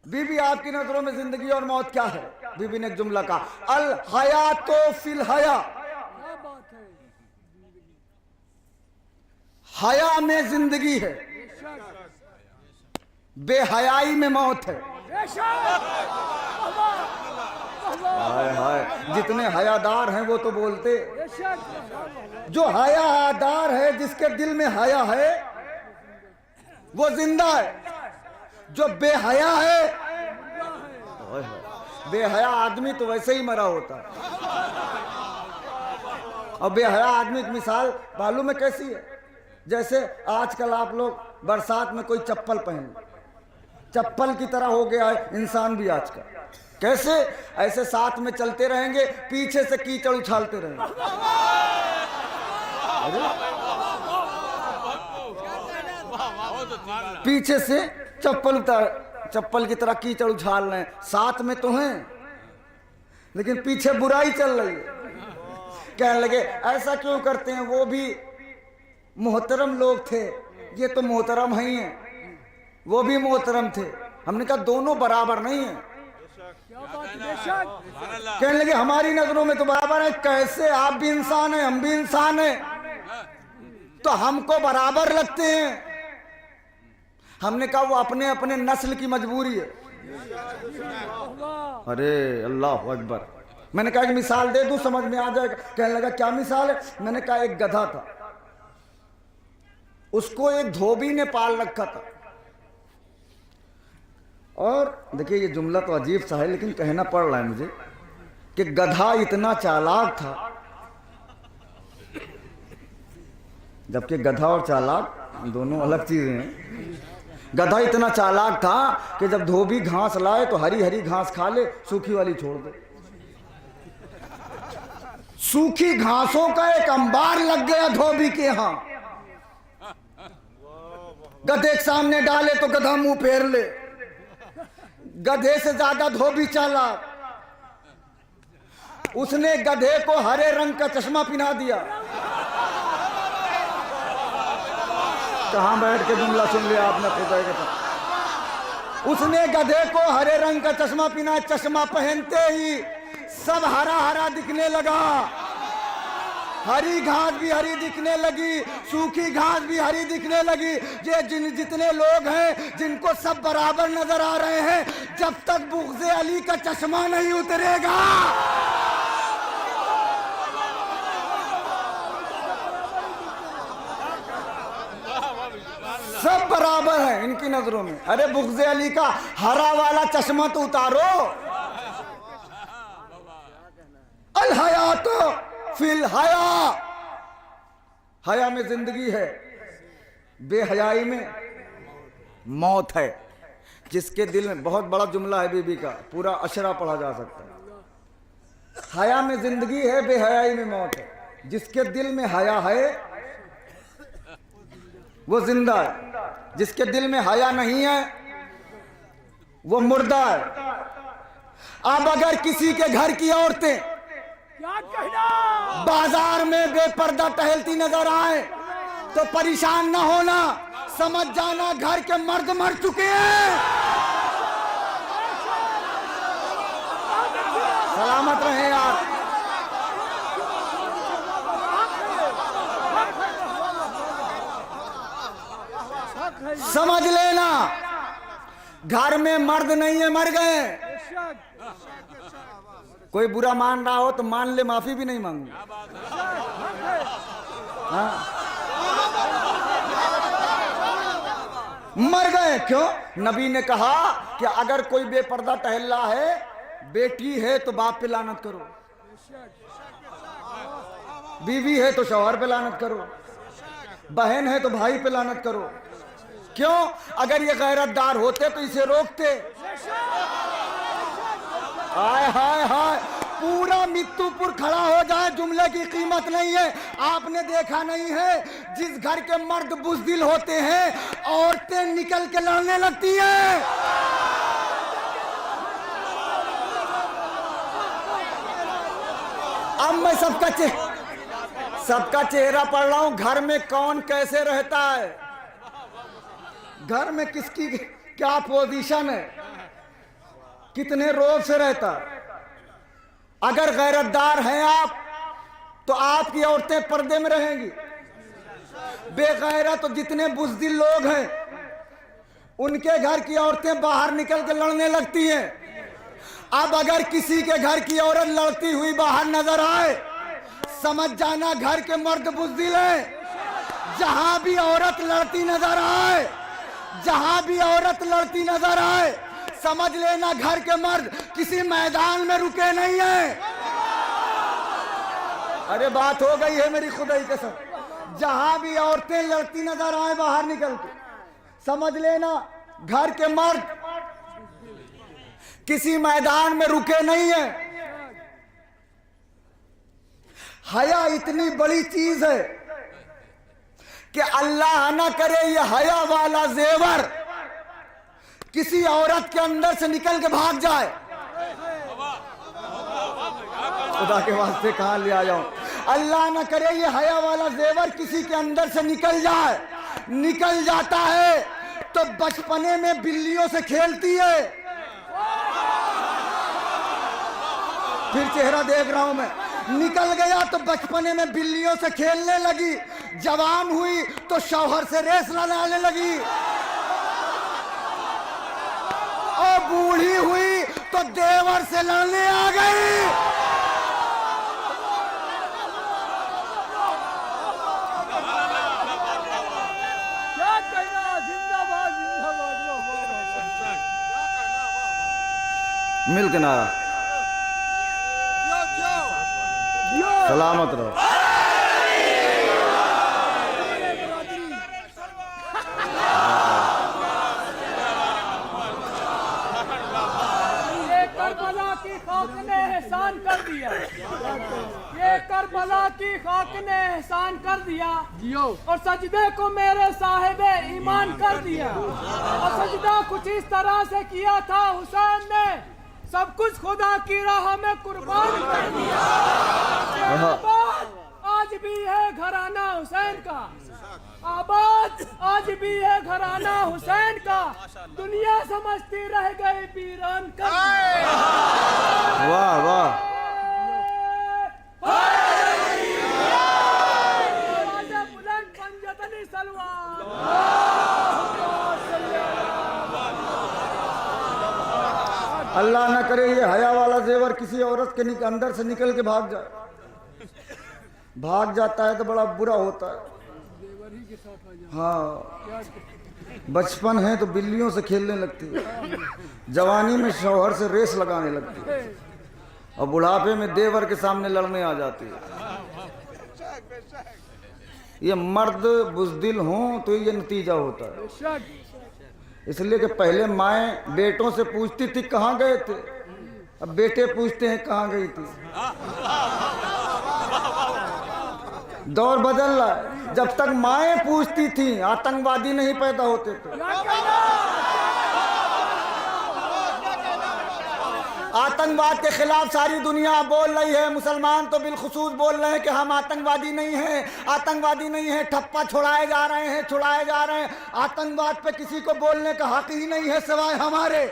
बीबी, आपकी नजरों में जिंदगी और मौत क्या है? बीबी ने एक जुमला कहा, अल हयातो फिल हया। हया में जिंदगी है, बेहयाई में मौत है। हाय हाय, जितने हयादार हैं वो तो बोलते। जो हयादार है, जिसके दिल में हया है, वो जिंदा है। जो बेहया है, बेहया आदमी तो वैसे ही मरा होता है। और बेहया आदमी की मिसाल मालूम है कैसी है? जैसे आजकल आप लोग बरसात में कोई चप्पल पहन, चप्पल की तरह हो गया है इंसान भी आजकल। कैसे? ऐसे साथ में चलते रहेंगे, पीछे से कीचड़ उछालते रहेंगे। पीछे से चप्पल की तरह कीचड़ उछाल रहे हैं। साथ में तो हैं लेकिन पीछे बुराई चल रही है। कहने लगे ऐसा क्यों करते हैं? वो भी मोहतरम लोग थे, ये तो मोहतरम ही हैं, वो भी मोहतरम थे। हमने कहा दोनों बराबर नहीं है। कहने लगे हमारी नजरों में तो बराबर है। कैसे? आप भी इंसान हैं, हम भी इंसान हैं, तो हमको बराबर लगते हैं। हमने कहा वो अपने अपने नस्ल की मजबूरी है। अरे अल्लाह अकबर। मैंने कहा एक मिसाल दे दूं, समझ में आ जाएगा। कहने लगा क्या मिसाल है? मैंने कहा एक गधा था, उसको एक धोबी ने पाल रखा था। और देखिए ये जुमला तो अजीब सा है लेकिन कहना पड़ रहा है मुझे कि गधा इतना चालाक था, जबकि गधा और चालाक दोनों अलग चीजें हैं। गधा इतना चालाक था कि जब धोबी घास लाए तो हरी हरी घास खा ले, सूखी वाली छोड़ दे। सूखी घासों का एक अंबार लग गया धोबी के यहां। गधे के सामने डाले तो गधा मुंह फेर ले। गधे से ज्यादा धोबी चालाक। उसने गधे को हरे रंग का चश्मा पहना दिया। कहां बैठ के जुमला सुन लिया आपने? खुदा के साथ उसने गधे को हरे रंग का चश्मा पहना। चश्मा पहनते ही सब हरा हरा दिखने लगा। हरी घास भी हरी दिखने लगी, सूखी घास भी हरी दिखने लगी। ये जितने लोग हैं जिनको सब बराबर नजर आ रहे हैं, जब तक बुग़्ज़े अली का चश्मा नहीं उतरेगा सब बराबर है इनकी नजरों में। अरे बुग़्ज़े अली का हरा वाला चश्मा तो उतारो। अल हयातो फिल हया। हया में जिंदगी है, बेहयाई में मौत है। जिसके दिल में, बहुत बड़ा जुमला है बीबी का, पूरा अशरा पढ़ा जा सकता है। हया में जिंदगी है, बेहयाई में मौत है। जिसके दिल में हया है वो जिंदा है, जिसके दिल में हया नहीं है वो मुर्दा है। अब अगर किसी के घर की औरतें क्या कहना? बाजार में बेपर्दा टहलती नजर आए तो परेशान ना होना, समझ जाना घर के मर्द मर चुके हैं। सलामत रहे यार। समझ लेना घर में मर्द नहीं है, मर गए। कोई बुरा मान रहा हो तो मान ले, माफी भी नहीं मांगू। हाँ? मर गए। क्यों? नबी ने कहा कि अगर कोई बेपर्दा टहल रहा है, बेटी है तो बाप पे लानत करो, बीवी है तो शौहर पे लानत करो, बहन है तो भाई पे लानत करो। क्यों? अगर ये गैरतदार होते तो इसे रोकते। हाय हाय हाय, पूरा मित्तुपुर खड़ा हो जाए, जुमले की कीमत नहीं है। आपने देखा नहीं है जिस घर के मर्द बुज़दिल होते हैं औरतें निकल के लड़ने लगती हैं। अब मैं सबका चेहरा पढ़ रहा हूं। घर में कौन कैसे रहता है, घर में किसकी क्या पोजीशन है, कितने रोज से रहता है। अगर गैरतदार हैं आप तो आपकी औरतें पर्दे में रहेंगी। बेगैरत तो जितने बुज़दिल लोग हैं उनके घर की औरतें बाहर निकल के लड़ने लगती हैं। अब अगर किसी के घर की औरत लड़ती हुई बाहर नजर आए, समझ जाना घर के मर्द बुज़दिल हैं। जहां भी औरत लड़ती नजर आए, जहां भी औरत लड़ती नजर आए, समझ लेना घर के मर्द किसी मैदान में रुके नहीं है। अरे बात हो गई है मेरी खुदाई कसम। जहां भी औरतें लड़ती नजर आए बाहर निकल के, समझ लेना घर के मर्द किसी मैदान में रुके नहीं है। हया इतनी बड़ी चीज है कि अल्लाह ना करे ये हया वाला जेवर किसी औरत के अंदर से निकल के भाग जाए। खुदा के वास्ते कहां ले आया हूं। अल्लाह ना करे ये हया वाला जेवर किसी के अंदर से निकल जाए। निकल जाता है तो बचपने में बिल्लियों से खेलती है। फिर चेहरा देख रहा हूं मैं। निकल गया तो बचपने में बिल्लियों से खेलने लगी, जवान हुई तो शौहर से रेस लगाने लगी, और बूढ़ी हुई तो देवर से लड़ने आ गई। क्या कहना? जिंदाबाद जिंदाबाद। मिल के नारा, सलामत रहो। ये करबला की खाक ने एहसान कर दिया, ये करबला की खाक ने एहसान कर दिया, और सजदे को मेरे साहिबे ईमान कर दिया। और सजदा कुछ इस तरह से किया था हुसैन ने, सब कुछ खुदा की राह में कुर्बान कर दिया। आबाद आज भी है घराना हुसैन का, आबाद आज भी है घराना हुसैन का। दुनिया समझती रह गई वीरान का। वाह वाह। बुलंद पंजतनी सलवार। अल्लाह ना करे ये हया वाला जेवर किसी औरत के अंदर से निकल के भाग जाए। भाग जाता है तो बड़ा बुरा होता है। हाँ, बचपन है तो बिल्लियों से खेलने लगती है, जवानी में शौहर से रेस लगाने लगती है, और बुढ़ापे में देवर के सामने लड़ने आ जाती है। ये मर्द बुज़दिल हों तो ये नतीजा होता है। इसलिए कि पहले माएँ बेटों से पूछती थी कहाँ गए थे, अब बेटे पूछते हैं कहाँ गई थी। दौर बदल रहा है। जब तक माएं पूछती थी आतंकवादी नहीं पैदा होते थे। आतंकवाद के खिलाफ सारी दुनिया बोल रही है, मुसलमान तो बिलखुसूस बोल रहे हैं कि हम आतंकवादी नहीं हैं, आतंकवादी नहीं हैं, ठप्पा छुड़ाए जा रहे हैं, छुड़ाए जा रहे हैं। आतंकवाद पे किसी को बोलने का हक ही नहीं है सिवाय हमारे,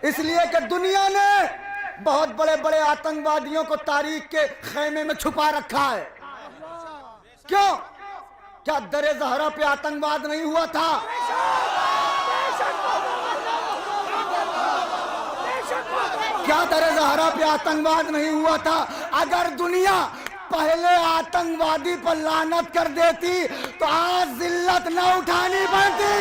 इसलिए कि दुनिया ने बहुत बड़े बड़े आतंकवादियों को तारीख के खेमे में छुपा रखा है। क्यों? क्या दरे ज़हरा पे आतंकवाद नहीं हुआ था? क्या दरे ज़हरा पे आतंकवाद नहीं हुआ था? अगर दुनिया पहले आतंकवादी पर लानत कर देती तो आज जिल्लत न उठानी पड़ती।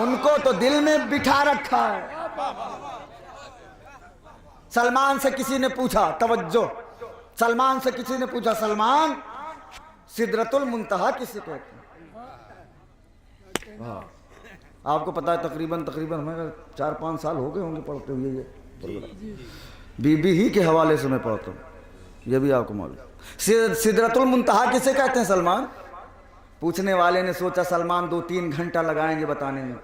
उनको तो दिल में बिठा रखा है। सलमान से किसी ने पूछा, तवज्जो, सलमान से किसी ने पूछा, सलमान सिदरतुल मुंतहा किसे कहते हैं? आपको पता है तकरीबन हमें 4-5 साल हो गए होंगे पढ़ते हुए ये बीबी ही के हवाले से मैं पढ़ता हूँ, ये भी आपको मालूम। सिदरतुल मुंतहा किसे कहते हैं सलमान? पूछने वाले ने सोचा सलमान 2-3 घंटा लगाएंगे बताने में।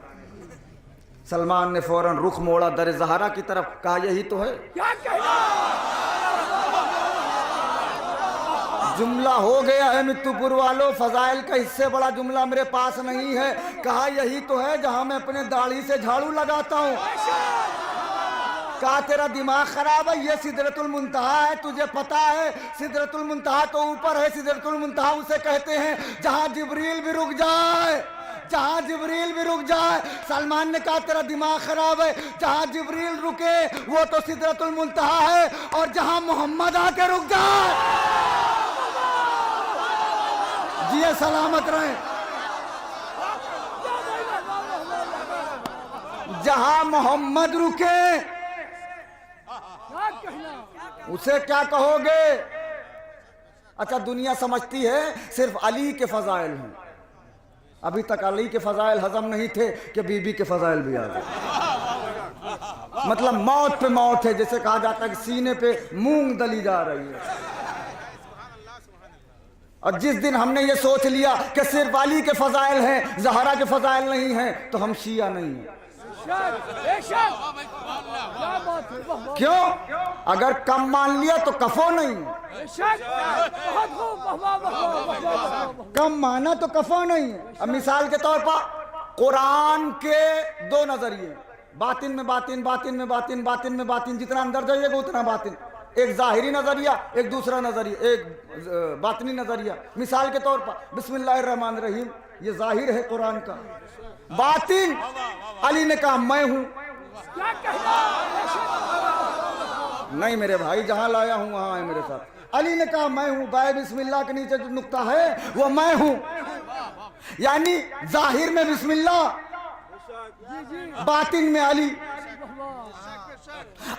सलमान ने फौरन रुख मोड़ा दर ज़हरा की तरफ, कहा यही तो है। जुमला हो गया है मित्तुपुर वालों, फजाइल का इससे बड़ा जुमला मेरे पास नहीं है। कहा यही तो है जहां मैं अपने दाढ़ी से झाड़ू लगाता हूं। कहा तेरा दिमाग खराब है, ये सिदरतुल मुंतहा है, तुझे पता है सिदरतुल मुंतहा तो ऊपर है। सिदरतुल मुंतहा उसे कहते हैं जहां जिब्रील भी रुक जाए, जहां जिब्रील भी रुक जाए। सलमान ने कहा तेरा दिमाग खराब है, जहां जिब्रील रुके वो तो सिदरतुल मुंतहा है, और जहां मोहम्मद आके रुक जाए जिए सलामत रहे। जहां मोहम्मद रुके उसे क्या कहोगे? अच्छा दुनिया समझती है सिर्फ अली के फजाइल हैं, अभी तक अली के फजाइल हजम नहीं थे कि बीबी के फजाइल भी आ गए। मतलब मौत पे मौत है, जैसे कहा जाता है कि सीने पे मूंग दली जा रही है। और जिस दिन हमने ये सोच लिया कि सिर्फ अली के फजाइल हैं, ज़हरा के फजाइल नहीं हैं, तो हम शिया नहीं हैं। क्यों? अगर कम मान लिया तो कफो नहीं, कम माना तो कफो नहीं है। अब मिसाल के तौर पर कुरान के 2 नजरिए, बातिन में बातिन, बातिन में बातिन, बातिन में बातिन, जितना अंदर जाइएगा उतना बातिन। एक जाहिरी नजरिया, एक दूसरा नजरिया, एक बातनी नजरिया। मिसाल के तौर पर बिस्मिल्लाहिर्रहमानिर्रहीम, ये जाहिर है कुरान का। बातिन अली ने कहा मैं हूं, नहीं मेरे भाई जहां लाया हूं वहां है मेरे साथ। अली ने कहा मैं हूं, बाय बिस्मिल्लाह के नीचे जो नुक्ता है वो मैं हूं, यानी जाहिर में बिस्मिल्लाह, बातिन में अली।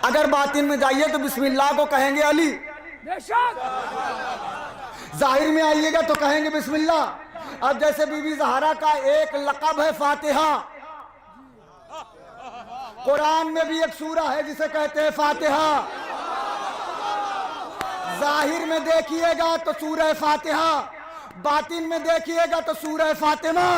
अगर बातिन में जाइए तो बिस्मिल्लाह को कहेंगे अली, जाहिर में आइएगा तो कहेंगे बिस्मिल्लाह। अब जैसे बीबी ज़हरा का एक लक़ब है फातिहा, कुरान में भी एक सूरा है जिसे कहते हैं फातिहा। जाहिर में देखिएगा तो सूरह फातिहा, बातिन में देखिएगा तो सूरह फातिमा।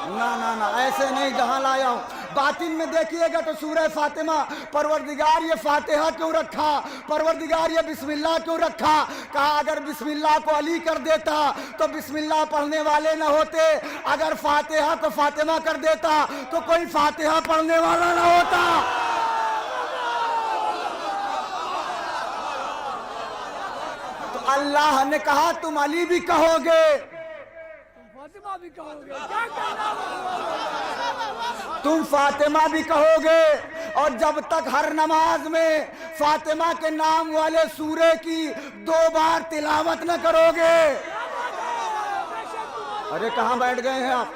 ना ना ना ऐसे नहीं, जहां लाया हूं। बातिन में देखिएगा तो सूरह फातिमा। परवरदिगार ये फातिहा क्यों रखा, परवरदिगार ये बिस्मिल्लाह क्यों रखा? कहा अगर बिस्मिल्लाह को अली कर देता तो बिस्मिल्लाह पढ़ने वाले ना होते, अगर फातिहा को फातिमा कर देता तो कोई फातिहा पढ़ने वाला ना होता। तो अल्लाह ने कहा तुम अली भी कहोगे, तुम फातिमा भी कहोगे, और जब तक हर नमाज में फातिमा के नाम वाले सूरे की 2 बार तिलावत न करोगे। अरे कहां बैठ गए हैं आप?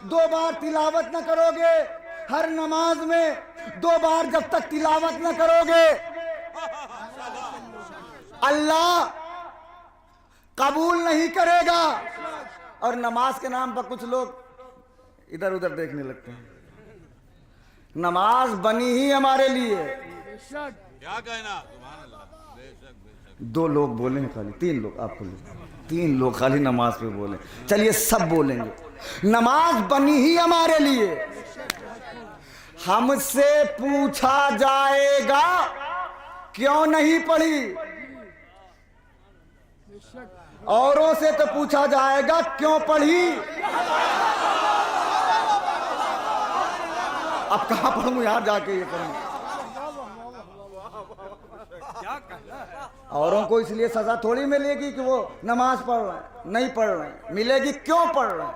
2 बार तिलावत न करोगे हर नमाज में, 2 बार जब तक तिलावत न करोगे अल्लाह कबूल नहीं करेगा। और नमाज के नाम पर कुछ लोग इधर उधर देखने लगते हैं। नमाज बनी ही हमारे लिए। क्या कहना, सुभान अल्लाह, बेशक बेशक। 2 लोग बोले हैं खाली, 3 लोग, आप बोले 3 लोग खाली नमाज पे बोले। चलिए सब बोलेंगे, नमाज बनी ही हमारे लिए। हमसे पूछा जाएगा क्यों नहीं पढ़ी, औरों से तो पूछा जाएगा क्यों पढ़ी। अब कहां पढ़ूं यार जाके ये करूं। औरों को इसलिए सजा थोड़ी मिलेगी कि वो नमाज पढ़ रहे हैं, नहीं पढ़ रहे हैं, मिलेगी क्यों पढ़ रहे हैं।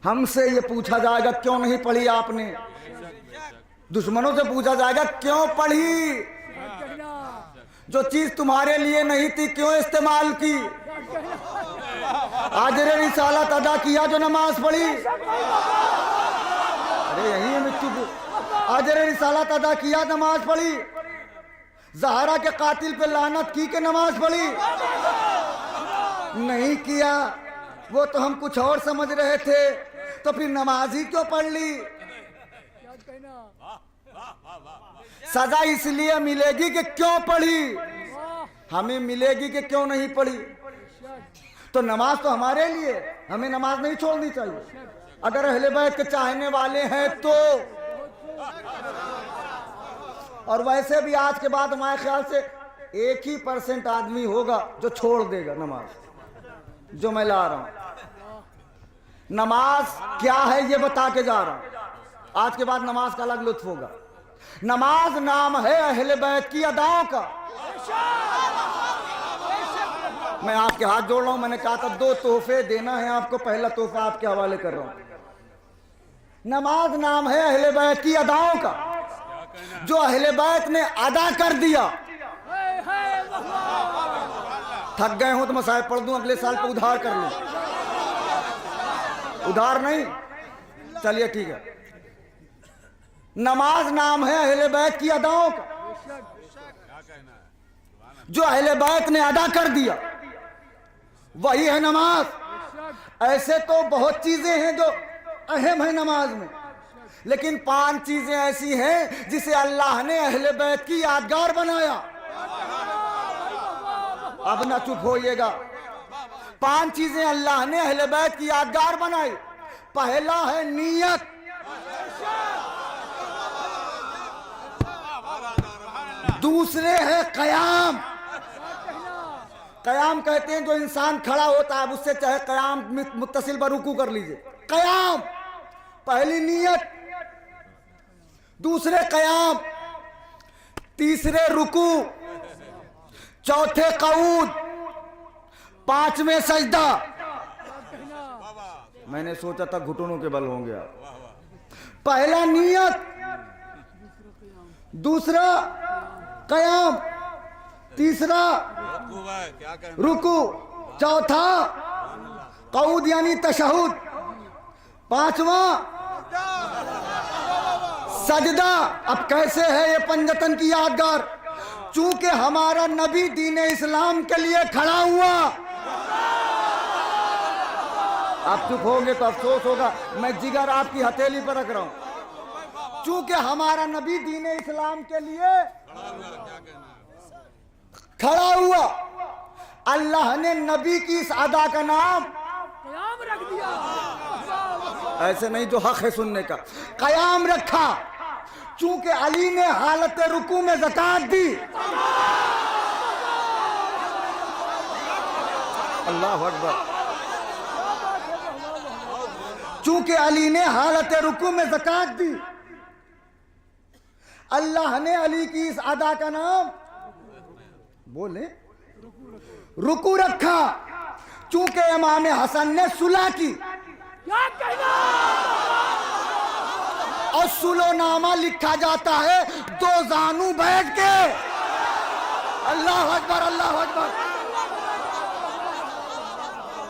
हमसे ये पूछा जाएगा क्यों नहीं पढ़ी आपने, दुश्मनों से पूछा जाएगा क्यों पढ़ी, जो चीज तुम्हारे लिए नहीं थी क्यों इस्तेमाल की, आजरे रिसालत अदा किया जो नमाज पढ़ी। अरे यही है मिट्टी, आजरे रिसालत अदा किया नमाज पढ़ी, ज़हरा के कातिल पे लानत की के नमाज पढ़ी, नहीं किया वो तो हम कुछ और समझ रहे थे, तो फिर नमाज ही क्यों पढ़ ली। सजा इसलिए मिलेगी कि क्यों पढ़ी, हमें मिलेगी कि क्यों नहीं पढ़ी। तो नमाज तो हमारे लिए, हमें नमाज नहीं छोड़नी चाहिए। अगर अहले बैत के चाहने वाले हैं तो, और वैसे भी आज के बाद हमारे ख्याल से 1% आदमी होगा जो छोड़ देगा नमाज, जो मैं ला रहा हूं। नमाज क्या है ये बता के जा रहा हूं, आज के बाद नमाज का अलग लुत्फ होगा। नमाज नाम है अहले बैत की अदाओं का। मैं आपके हाथ जोड़ रहा हूं, मैंने कहा था 2 तोहफे देना है आपको, पहला तोहफा आपके हवाले कर रहा हूं। नमाज नाम है अहले बैत की अदाओं का, जो अहले बैत ने अदा कर दिया। थक गए हो तो मैं शायद पढ़ दूं, अगले साल पे उधार कर लूं। उधार नहीं, चलिए ठीक है। नमाज नाम है अहले बैत की अदाओं का, जो अहले बैत ने अदा कर दिया वही है नमाज। ऐसे तो बहुत चीजें हैं जो अहम है नमाज में, लेकिन 5 चीजें ऐसी हैं जिसे अल्लाह ने अहले बैत की यादगार बनाया। अब ना चुप होइएगा, 5 चीजें अल्लाह ने अहले बैत की यादगार बनाई। पहला है नीयत, दूसरे है कयाम। कयाम कहते हैं जो इंसान खड़ा होता है उससे चाहे कयाम मुत्तसिल पर रुकू कर लीजिए। कयाम पहली नीयत, दूसरे कयाम, तीसरे रुकू, चौथे कऊद, 5वें सजदा। मैंने सोचा था घुटनों के बल होंगे आप। पहला नीयत, दूसरा कयाम, तीसरा रुकू, चौथा कऊद यानी तशहुद, 5वां सजदा। अब कैसे है ये पंजतन की यादगार, चूंकि हमारा नबी दीन इस्लाम के लिए खड़ा हुआ। आप चुप होंगे तो अफसोस होगा, मैं जिगर आपकी हथेली पर रख रहा हूं। चूंकि हमारा नबी दीन इस्लाम के लिए खड़ा हुआ, अल्लाह ने नबी की इस अदा का नाम कयाम रख दिया। ऐसे नहीं जो हक है सुनने का, कयाम रखा। चूंकि अली ने हालत रुकू में ज़कात दी। अल्लाह अकबर। चूंकि अली ने हालत रुकू में ज़कात दी, अल्लाह ने अली की इस अदा का नाम बोले रुकू रखा। चूंकि इमाम हसन ने सुलह की, क्या कहना, और सुलोनामा लिखा जाता है 2 जानू बैठ के। अल्लाह अकबर, अल्लाह अकबर।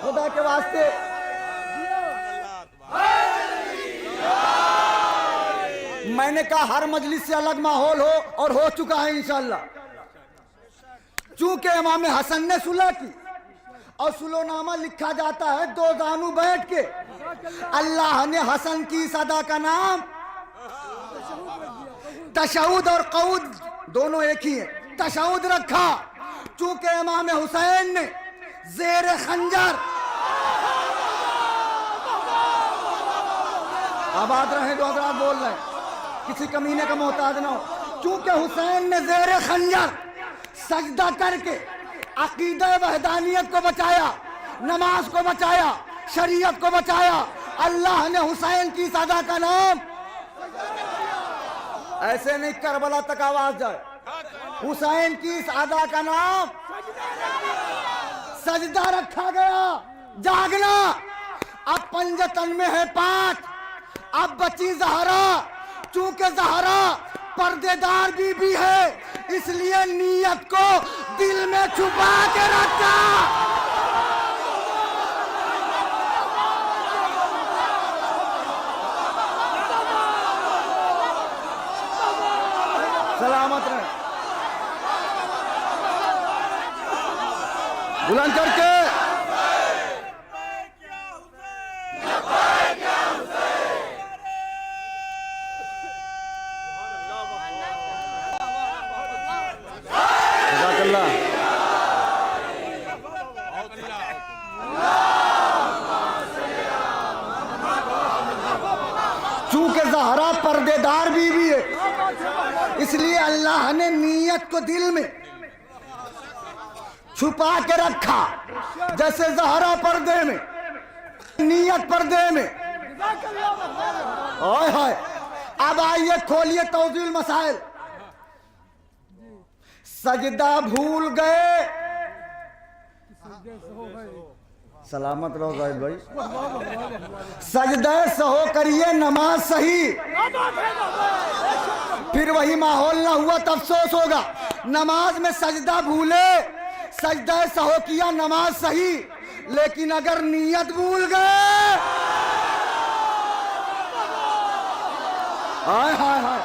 खुदा के वास्ते मैंने कहा हर मजलिस से अलग माहौल हो, और हो चुका है इंशाअल्लाह। चूंकि इमाम हसन ने सुलह की और सुलोनामा लिखा जाता है 2 जानू बैठ के, अल्लाह ने हसन की सदा का नाम तशहुद और कऊद दोनों एक ही है। तशहुद रखा चूंकि इमाम हुसैन ने जेर खंजर, आबाद रहे जो हजरात बोल रहे हैं, किसी कमीने का मोहताज ना हो। चूंकि हुसैन ने जेर खंजर सजदा करके अकीदा वहदानियत को बचाया, नमाज को बचाया, शरीयत को बचाया, अल्लाह ने हुसैन की सदा का नाम, ऐसे नहीं करबला तक आवाज जाए, हुसैन की इस अदा का नाम सजदा रखा गया। जागना, अब पंजतन में है 5, अब बची ज़हरा। चूंकि ज़हरा पर्देदार बीबी है इसलिए नीयत को दिल में छुपा के रखा। सलामत रहे, बुलंद करके चूंकि ज़हरा पर्देदार बीवी है इसलिए अल्लाह ने नीयत को दिल में छुपा के रखा। जैसे ज़हरा पर्दे में, नीयत पर्दे में। ओए हाय, अब आइए खोलिए तौजील मसाइल। सजदा भूल गए, सलामत रहो जाहिद भाई, सजदा सहो करिए नमाज सही, फिर वही माहौल ना हुआ तब अफसोस होगा। नमाज में सजदा भूले, सजदा सहो किया नमाज सही, लेकिन अगर नीयत भूल गए, हाय हाय हाय,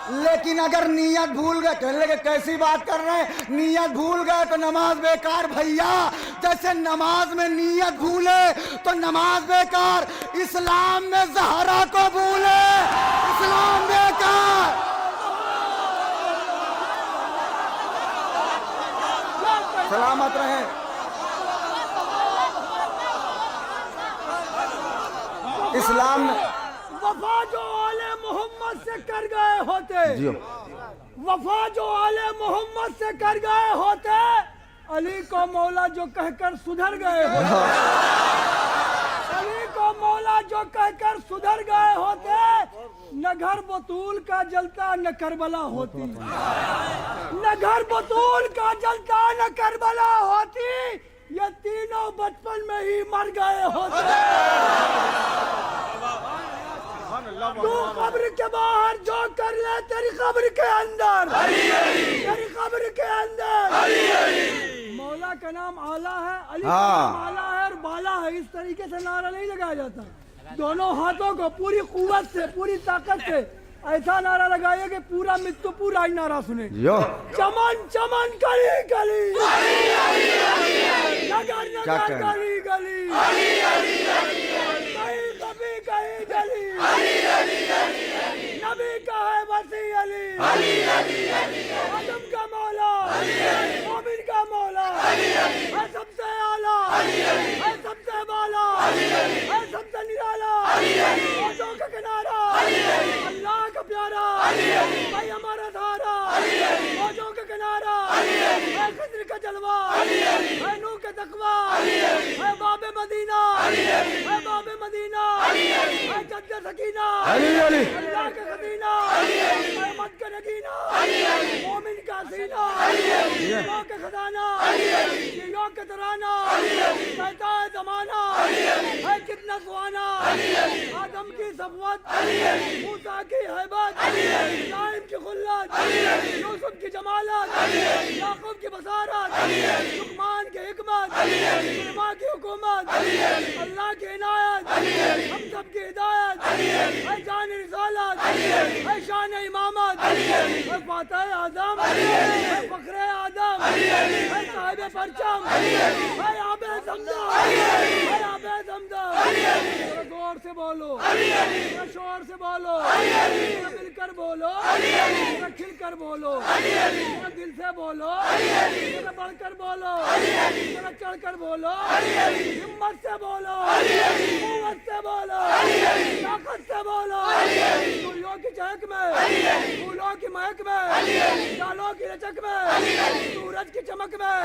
लेकिन अगर नियत भूल गए, कहने लगे कैसी बात कर रहे हैं, नियत भूल गए तो नमाज बेकार। भैया जैसे नमाज में नियत भूले तो नमाज बेकार, इस्लाम में ज़हरा को भूले इस्लाम बेकार। सलामत रहे। इस्लाम में वफा जो आले मोहम्मद से कर गए होते, वफा जो आले मोहम्मद से कर गए होते, अली को मौला जो कहकर सुधर गए होते, अली को मौला जो कहकर सुधर गए होते, न घर बतूल का जलता न करबला होती, न घर बतूल का जलता न करबला होती, ये तीनों बचपन में ही मर गए होते। तू कब्र के बाहर जो कर ले तेरी कब्र के अंदर, तेरी कब्र के अंदर। मौला का नाम आला है, अली का नाम आला है और बाला है, इस तरीके से नारा नहीं लगाया जाता। दोनों हाथों को पूरी कुव्वत से, पूरी ताकत से ऐसा नारा लगाइए कि पूरा मृत्यु पूरा ही नारा सुने। चमन चमन गली गली, नगर नगर गली गली, कहीं कभी कहीं गली, नबी का है वसी अली, आदम का मौला, मोमिन का मौला, है सबसे आला, है सबसे बाला, है सबसे निराला, मौजों का किनारा, अल्लाह का प्यारा, भाई हमारा धारा, मौजों का किनारा, है खिद्र का जलवा, है नूह का तकवा, है बाबे मदीना, है बाबे मदीना, है जद्दे सकीना, अल्लाह का खजीना, है मद का नगीना, मोमिन का सीना, हीरों का खजाना, हीरों का तराना, कहता है जमाना, है कितना सुहाना, आदम की सफवत, मूसा की हैबत, इब्राहिम की खुल्लत, यूसुफ की जमालत, याकूब की बसारत, लुकमान की हिकमत, सुलेमान की हुकूमत, अल्लाह की इनायत, हम सब की हिदायत, है जान रिसालत, है शान इमामत, है फातह आदम, है फखरे आदम, है साहिब परचम, है आबे समझो जरा बेसमझो जरा जोर से बोलो जरा शोर से बोलो जरा मिलकर बोलो जरा खिलकर बोलो जरा दिल से बोलो जरा बढ़कर बोलो जरा चढ़कर बोलो हिम्मत से बोलो कुव्वत से बोलो ताकत से बोलो सूर्यों की चहक में फूलों की महक में डालों की लचक में सूरज की चमक में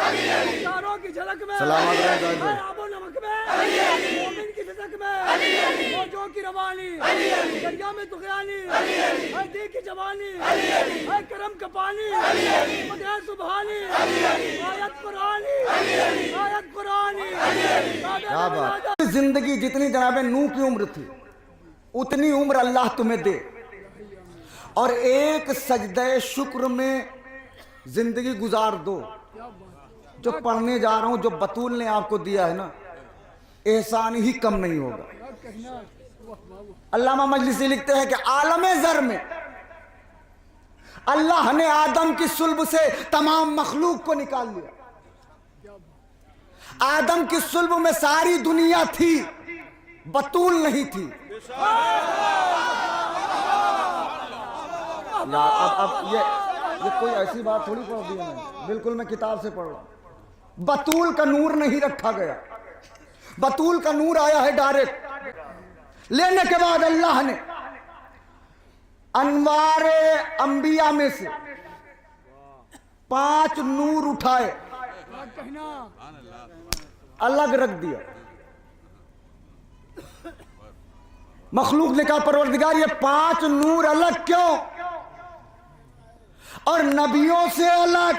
तारों की झलक में सलामत रहे गाजी। आबो नमक में मोमिन की सिसक में मौजों की रवानी दरिया में तुगयानी है दी की जवानी है करम का पानी मदह सुबहानी आयत कुरानी आयत कुरानी क्या बात। जिंदगी जितनी जनाबे नूह की उम्र थी उतनी उम्र अल्लाह तुम्हें दे और एक सजदे शुक्र में जिंदगी गुजार दो। जो पढ़ने जा रहा हूं जो बतूल ने आपको दिया है ना, एहसान ही कम नहीं होगा। अल्लामा मजलिसी लिखते हैं कि आलमे ज़र में अल्लाह ने आदम की सुल्ब से तमाम मखलूक को निकाल लिया। आदम की सुल्ब में सारी दुनिया थी, बतूल नहीं थी। अब ये कोई ऐसी बात थोड़ी पढ़ दी मैंने, बिल्कुल मैं किताब से पढ़ रहा हूं। बतूल का नूर नहीं रखा गया, बतूल का नूर आया है डायरेक्ट। लेने के बाद अल्लाह ने अनवारे अंबिया में से 5 नूर उठाए, अलग रख दिया। मखलूक ने कहा परवरदिगार ये 5 नूर अलग क्यों और नबियों से अलग?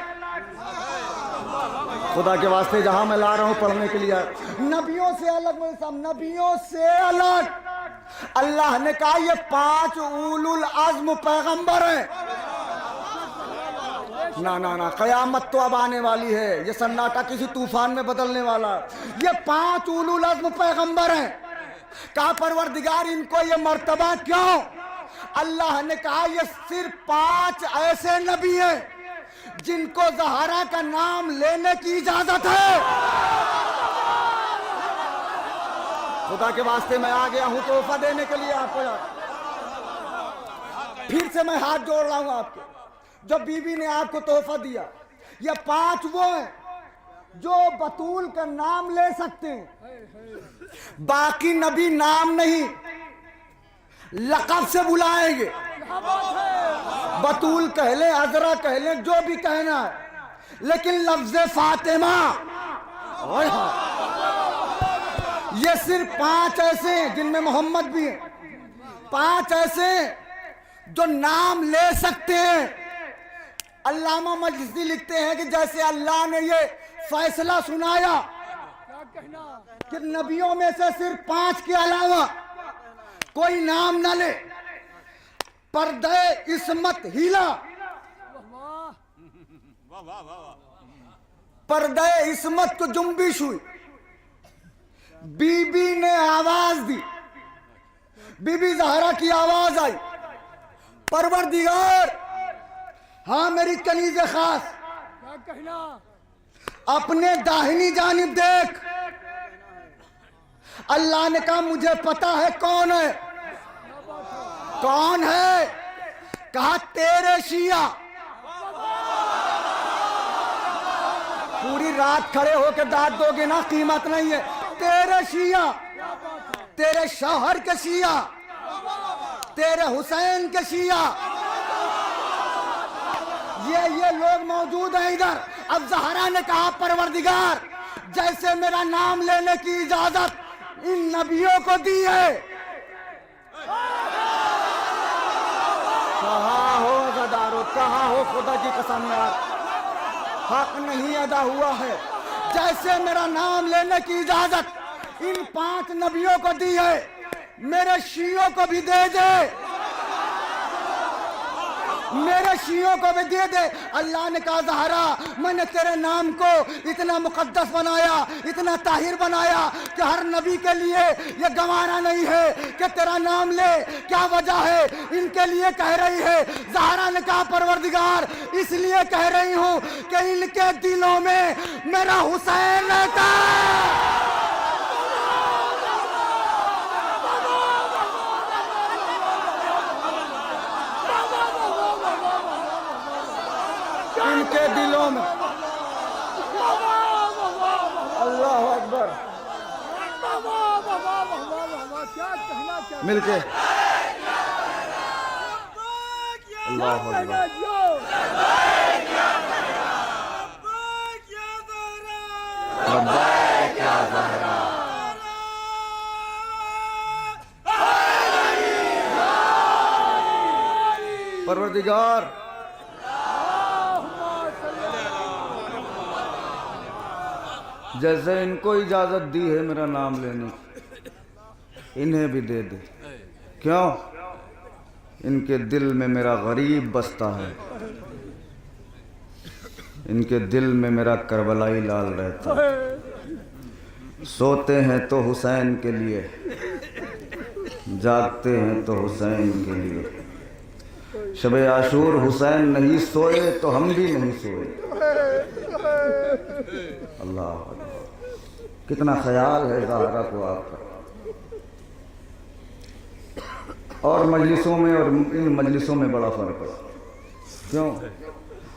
खुदा के वास्ते जहां मैं ला रहा हूं पढ़ने के लिए, नबियों से अलग, मेरे साहब नबियों से अलग। अल्लाह ने कहा ये 5 उलुल अज़्म पैगंबर हैं। ना ना ना, कयामत तो अब आने वाली है, ये सन्नाटा किसी तूफान में बदलने वाला। ये 5 उलुल अज़्म पैगंबर हैं। कहा परवरदिगार इनको ये मर्तबा क्यों? अल्लाह ने कहा ये सिर्फ 5 ऐसे नबी हैं जिनको ज़हरा का नाम लेने की इजाजत है। खुदा के वास्ते मैं आ गया हूं तोहफा देने के लिए आपको। यार फिर से मैं हाथ जोड़ रहा हूं आपके, जो बीबी ने आपको तोहफा दिया। ये 5 वो हैं जो बतूल का नाम ले सकते हैं, बाकी नबी नाम नहीं लक़ब से बुलाएंगे। बतूल कह लें, अजरा कह लें, जो भी कहना है, लेकिन लफ्ज़ फातिमा ये सिर्फ 5 ऐसे हैं जिनमें मोहम्मद भी है। 5 ऐसे हैं जो नाम ले सकते हैं। अल्लामा मजलिसी लिखते हैं कि जैसे अल्लाह ने ये फैसला सुनाया कि नबियों में से सिर्फ 5 के अलावा कोई नाम न ले, पर्दे इस्मत हिला, पर्दे इस्मत को जुम्बिश हुई। बीबी ने आवाज दी, बीबी ज़हरा की आवाज आई, परवरदिगार हाँ मेरी कनीज़े खास, अपने दाहिनी जानिब देख। अल्लाह ने कहा मुझे पता है कौन है। कौन है? कहा तेरे शिया। पूरी रात खड़े होकर दाद दोगे ना, कीमत नहीं है। तेरे शिया, तेरे शौहर के शिया, तेरे हुसैन के शिया, ये लोग मौजूद हैं इधर। अब ज़हरा ने कहा परवरदिगार जैसे मेरा नाम लेने की इजाजत इन नबियों को दी है, कहाँ हो गदारो, कहाँ हो? खुदा की कसम यार, हक नहीं अदा हुआ है। जैसे मेरा नाम लेने की इजाजत इन 5 नबियों को दी है, मेरे शियों को भी दे दे। मेरे शियों को भी दे दे। अल्लाह ने कहा ज़हरा मैंने तेरे नाम को इतना मुकद्दस बनाया, इतना ताहिर बनाया कि हर नबी के लिए ये गंवारा नहीं है कि तेरा नाम ले। क्या वजह है? इनके लिए कह रही है। ज़हरा ने कहा परवरदिगार इसलिए कह रही हूँ कि इनके दिलों में मेरा हुसैन रहता है। इनके दिलों में अल्लाह अकबर मिलके अल्लाह अकबर लब्बैक या ज़हरा। परवरदिगार जैसे इनको इजाजत दी है मेरा नाम लेने की, इन्हें भी दे दे। क्यों? इनके दिल में मेरा गरीब बसता है, इनके दिल में मेरा करबलाई लाल रहता है। सोते हैं तो हुसैन के लिए, जागते हैं तो हुसैन के लिए। शब आशूर हुसैन नहीं सोए तो हम भी नहीं सोए। अल्लाह कितना ख्याल है ज़हरा को आपका। और मजलिसों में और इन मजलिसों में बड़ा फ़र्क है। क्यों?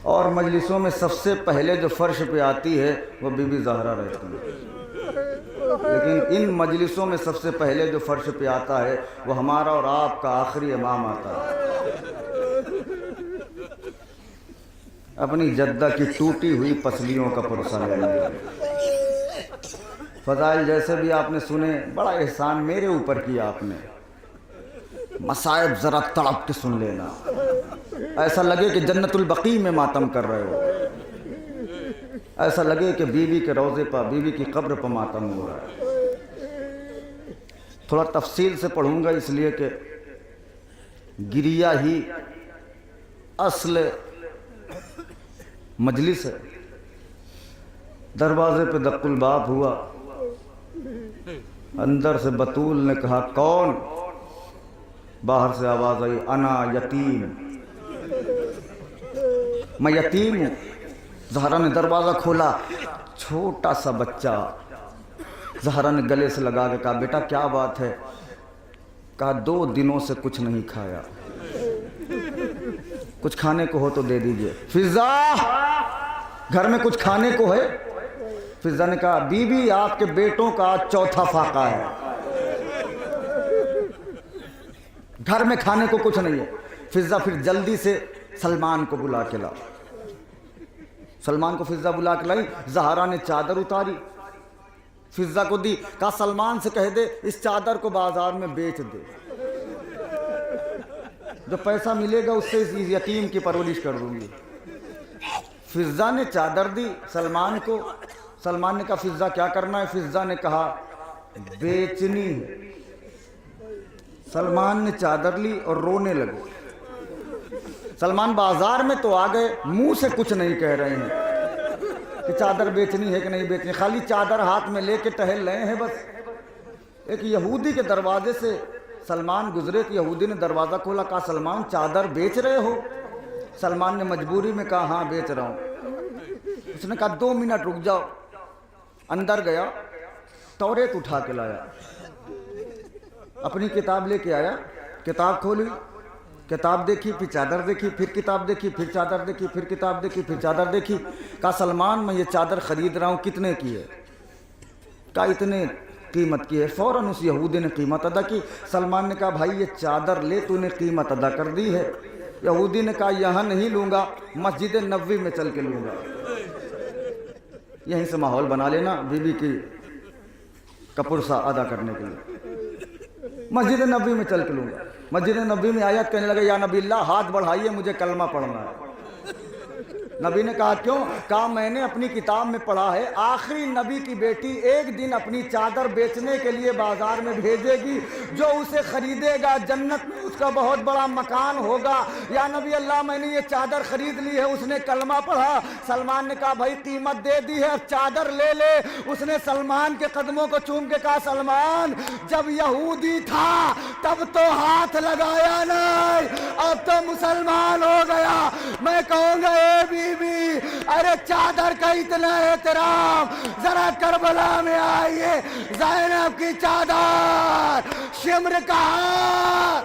और मजलिसों में सबसे पहले जो फर्श पे आती है वो बीबी ज़हरा रहती है, लेकिन इन मजलिसों में सबसे पहले जो फर्श पे आता है वो हमारा और आपका आखिरी इमाम आता है। अपनी जद्दा की टूटी हुई पसलियों का पुरसा लेंगे। फजाइल जैसे भी आपने सुने, बड़ा एहसान मेरे ऊपर किया आपने। मसाइब जरा तड़प के सुन लेना, ऐसा लगे कि जन्नतुल बकी में मातम कर रहे हो, ऐसा लगे कि बीवी के रोज़े पर, बीवी की कब्र पर मातम हो रहा है। थोड़ा तफसील से पढ़ूंगा इसलिए कि गिरिया ही असल मजलिस है। दरवाजे पे दक्कुल बाप हुआ, अंदर से बतूल ने कहा कौन? बाहर से आवाज आई अना यतीम, मैं यतीम हूं। ज़हरा ने दरवाजा खोला, छोटा सा बच्चा। ज़हरा ने गले से लगा के कहा बेटा क्या बात है? कहा 2 दिनों से कुछ नहीं खाया, कुछ खाने को हो तो दे दीजिए। फिजा घर में कुछ खाने को है? फिजा ने कहा बीबी आपके बेटों का चौथा फाका है, घर में खाने को कुछ नहीं है। फिजा फिर जल्दी से सलमान को बुला के ला। सलमान को फिजा बुला के लाई। ज़हरा ने चादर उतारी, फिजा को दी, कहा सलमान से कह दे इस चादर को बाजार में बेच दे, जो पैसा मिलेगा उससे इस यतीम की परवरिश कर दूंगी। फिजा ने चादर दी सलमान को। सलमान ने कहा फिजा क्या करना है? फिजा ने कहा बेचनी है। सलमान ने चादर ली और रोने लगे। सलमान बाजार में तो आ गए, मुंह से कुछ नहीं कह रहे हैं कि चादर बेचनी है कि नहीं बेचनी, खाली चादर हाथ में लेके टहल रहे हैं बस। एक यहूदी के दरवाजे से सलमान गुजरे तो यहूदी ने दरवाज़ा खोला, कहा सलमान चादर बेच रहे हो? सलमान ने मजबूरी में कहा हाँ बेच रहा हूँ। उसने कहा 2 मिनट रुक जाओ। अंदर गया, तौरेत उठा के लाया, अपनी किताब लेके आया, किताब खोली, किताब देखी, फिर चादर देखी, फिर किताब देखी, फिर चादर देखी, फिर किताब देखी, फिर चादर देखी। कहा सलमान मैं ये चादर खरीद रहा हूँ, कितने की है? कहा इतने कीमत की है। फौरन उस यहूदी ने कीमत अदा की। सलमान ने कहा भाई ये चादर ले, तूने कीमत अदा कर दी है। यहूदी ने कहा यहाँ नहीं लूँगा, मस्जिद नबवी में चल के लूँगा, यहीं से माहौल बना लेना बीबी की कपुरसा अदा करने के लिए। मस्जिद नबवी में चल के लूँगा। मस्जिद नबवी में आयत कहने लगे या नबी अल्लाह हाथ बढ़ाइए मुझे कलमा पढ़ना है। नबी ने कहा क्यों? कहा मैंने अपनी किताब में पढ़ा है आखिरी नबी की बेटी एक दिन अपनी चादर बेचने के लिए बाजार में भेजेगी, जो उसे खरीदेगा जन्नत में उसका बहुत बड़ा मकान होगा। या नबी अल्लाह मैंने ये चादर खरीद ली है। उसने कलमा पढ़ा। सलमान ने कहा भाई कीमत दे दी है, अब चादर ले ले। उसने सलमान के कदमों को चूम के कहा सलमान जब यहूदी था तब तो हाथ लगाया नहीं, अब तो मुसलमान हो गया। मैं कहूंगा ए बीबी, अरे चादर का इतना एहतराम, जरा करबला में आइए, ज़ैनब की चादर, शिम्र का हार।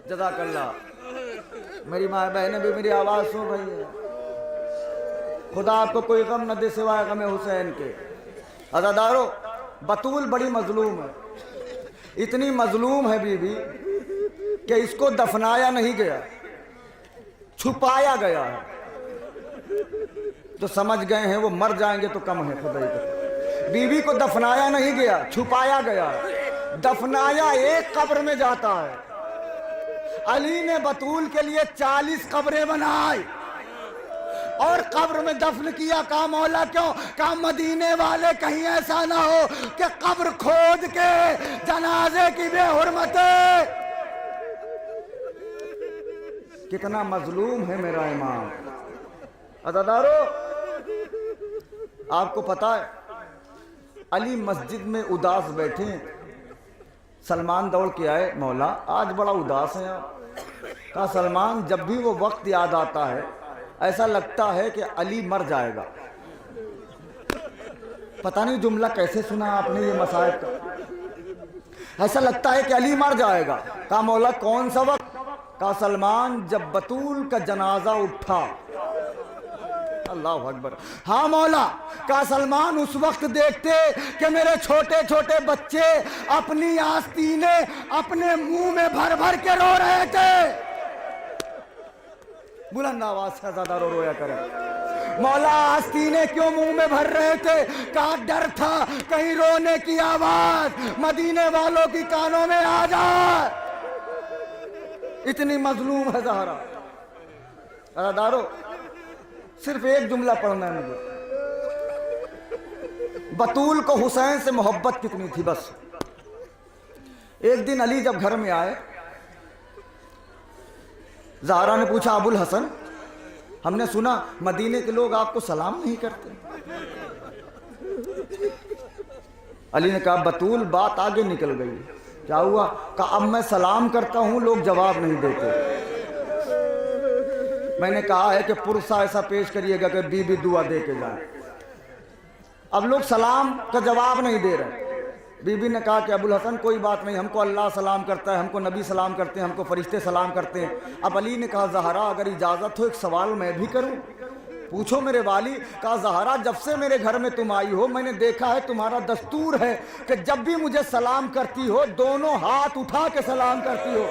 जज़ाकल्लाह। मेरी माँ बहने भी मेरी आवाज सुन रही है। खुदा आपको कोई गम न दे सिवाय गम हुसैन के। अज़ादारो, बतूल बड़ी मजलूम है, इतनी मजलूम है बीबी कि इसको दफनाया नहीं गया, छुपाया गया है। तो समझ गए हैं वो मर जाएंगे तो कम है। खुदा ही बीबी को दफनाया नहीं गया, छुपाया गया। दफनाया एक कब्र में जाता है। अली ने बतूल के लिए 40 कब्रें बनाई और कब्र में दफन किया। कहा मौला क्यों? कहा मदीने वाले कहीं ऐसा ना हो कि कब्र खोद के जनाजे की बेहुरमत। कितना मजलूम है मेरा इमाम। अज़ादारो, आपको पता है अली मस्जिद में उदास बैठे, सलमान दौड़ के आए, मौला आज बड़ा उदास है आप। कहा सलमान जब भी वो वक्त याद आता है ऐसा लगता है कि अली मर जाएगा। पता नहीं जुमला कैसे सुना आपने ये मसाइब का, ऐसा लगता है कि अली मर जाएगा। कहा मौला कौन सा वक्त? कहा सलमान जब बतूल का जनाजा उठा। अल्लाह अकबर। हाँ मौला। कहा सलमान उस वक्त देखते कि मेरे छोटे छोटे बच्चे अपनी आस्तीनें अपने मुंह में भर भर के रो रहे थे। बुलंद आवाज से ज्यादा रोया करें। मौला आस्तीनें क्यों मुंह में भर रहे थे? कहा डर था कहीं रोने की आवाज मदीने वालों की कानों में आ जाए। इतनी मजलूम है ज़हरा। अज़ादारो, सिर्फ एक जुमला पढ़ना है मुझे। बतूल को हुसैन से मोहब्बत कितनी थी बस। एक दिन अली जब घर में आए, ज़हरा ने पूछा अबुल हसन, हमने सुना मदीने के लोग आपको सलाम नहीं करते। अली ने कहा बतूल बात आगे निकल गई। क्या हुआ? कहा अब मैं सलाम करता हूं लोग जवाब नहीं देते। मैंने कहा है कि पुरसा ऐसा पेश करिएगा कि बीबी दुआ दे के जाए। अब लोग सलाम का जवाब नहीं दे रहे। बीबी ने कहा कि अबुल हसन कोई बात नहीं, हमको अल्लाह सलाम करता है, हमको नबी सलाम करते हैं, हमको फरिश्ते सलाम करते हैं। अब अली ने कहा ज़हरा अगर इजाज़त हो एक सवाल मैं भी करूं। पूछो मेरे वाली। कहा ज़हरा जब से मेरे घर में तुम आई हो मैंने देखा है तुम्हारा दस्तूर है कि जब भी मुझे सलाम करती हो दोनों हाथ उठा के सलाम करती हो।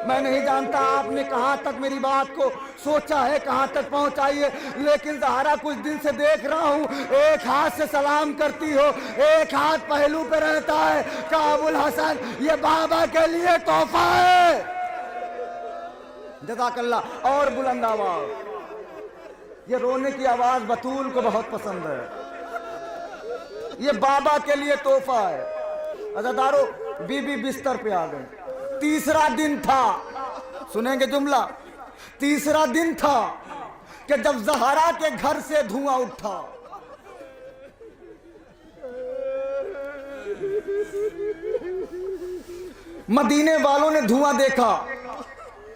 मैं नहीं जानता आपने कहाँ तक मेरी बात को सोचा है, कहाँ तक पहुँचाई है, लेकिन ज़हरा कुछ दिन से देख रहा हूँ एक हाथ से सलाम करती हो, एक हाथ पहलू पे रहता है। कहा अबुल हसन ये बाबा के लिए तोहफा है। जज़ाकल्लाह। और बुलंद आवाज़, ये रोने की आवाज बतूल को बहुत पसंद है। ये बाबा के लिए तोहफा है। अज़ादारो, बीबी बिस्तर पे आ गई। तीसरा दिन था, सुनेंगे जुमला, तीसरा दिन था कि जब ज़हरा के घर से धुआं उठा। मदीने वालों ने धुआं देखा।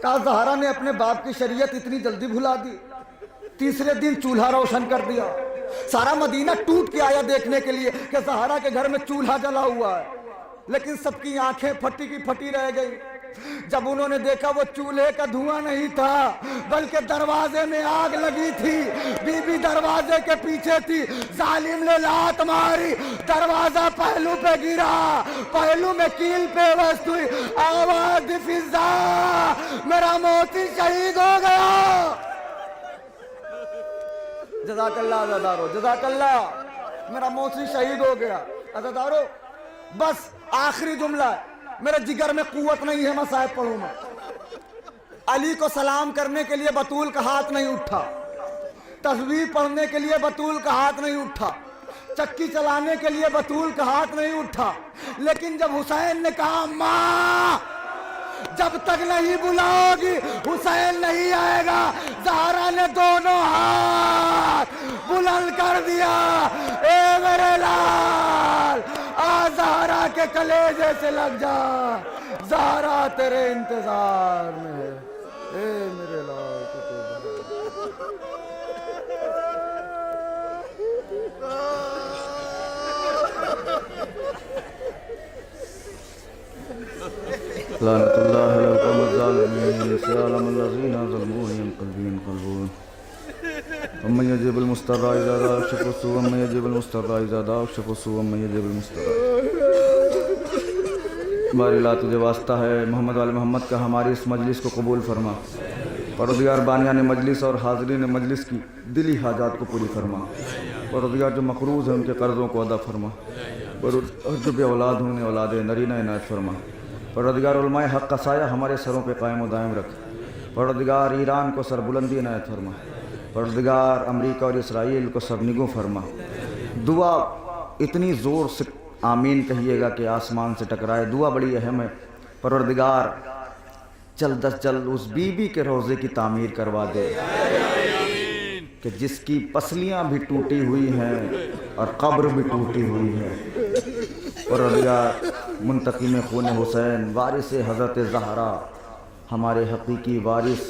कहा ज़हरा ने अपने बाप की शरीयत इतनी जल्दी भुला दी। तीसरे दिन चूल्हा रोशन कर दिया। सारा मदीना टूट के आया देखने के लिए कि ज़हरा के घर में चूल्हा जला हुआ है, लेकिन सबकी आंखें फटी की फटी रह गई जब उन्होंने देखा वो चूल्हे का धुआं नहीं था बल्कि दरवाजे में आग लगी थी। बीबी दरवाजे के पीछे थी। जालिम ने लात मारी, दरवाजा पहलू पे गिरा, पहलू में कील पे वस्त हुई। आवाज फिजा, मेरा मोती शहीद हो गया। जज़ाकल्लाह अज़ादारो, जज़ाकल्लाह, मेरा मोती शहीद हो गया। अज़ादारो, बस आखिरी जुमला है, मेरे जिगर में कुव्वत नहीं है मसाइब पढ़ूं मैं। अली को सलाम करने के लिए बतूल का हाथ नहीं उठा, तस्बीह पढ़ने के लिए बतूल का हाथ नहीं उठा, चक्की चलाने के लिए बतूल का हाथ नहीं उठा। लेकिन जब हुसैन ने कहा माँ जब तक नहीं बुलाओगी हुसैन नहीं आएगा, ज़हरा ने दोनों हाथ बुलंद कर दिया, ए मेरे लाल आ ज़हरा के कलेजे से लग जा, ज़हरा तेरे इंतजार में है, ए मेरे लाल लानतुल्लाह अलल कौमिज़ ज़ालिमीन सलाम लज़ीना ज़लमू यंक़लबून क़ल्बून वम्मन यजिबुल मुस्तर्रा इज़ा दाअ शख़्सु वम्मन यजिबुल मुस्तर्रा इज़ा दाअ शख़्सु वम्मन यजिबुल मुस्तर्रा। बारी अल्लाह तुझे वास्ता है मोहम्मद वाले मोहम्मद का हमारी इस मजलिस को कबूल फरमा। परवरदिगार बानियान मजलिस और हाज़रीन मजलिस की दिली हाजात को पूरी फरमा। परवरदिगार जो मक़रूज़ हैं उनके कर्ज़ों को अदा फरमा। और जो बे औलाद हों उन्हें औलाद नरीना इनायत फरमा। परवरदिगार उलमाए हक़ का साया हमारे सरों पे कायम व दायम रख। परवरदिगार ईरान को सरबुलंदी इनायत फरमा। परवरदिगार अमरीका और इसराइल को सरनिगो फरमा। दुआ इतनी ज़ोर से आमीन कहिएगा कि आसमान से टकराए। दुआ बड़ी अहम है। परवरदिगार जल्द अज जल्द उस बीबी के रोज़े की तामीर करवा दे कि जिसकी पसलियाँ भी टूटी हुई हैं और कब्र भी टूटी हुई है। परवरदिगार मुंतकिम खून हुसैन वारिस हज़रत ज़हरा हमारे हकीकी वारिस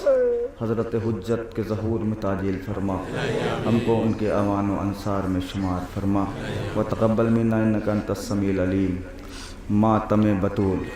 हज़रत हुज्जत के ज़हूर में ताजील फरमा। हमको उनके अवान व अंसार में शुमार फरमा। व तक़ब्बल मिन्ना इन्नका अंतस समीउल अलीम। मातम बतूल।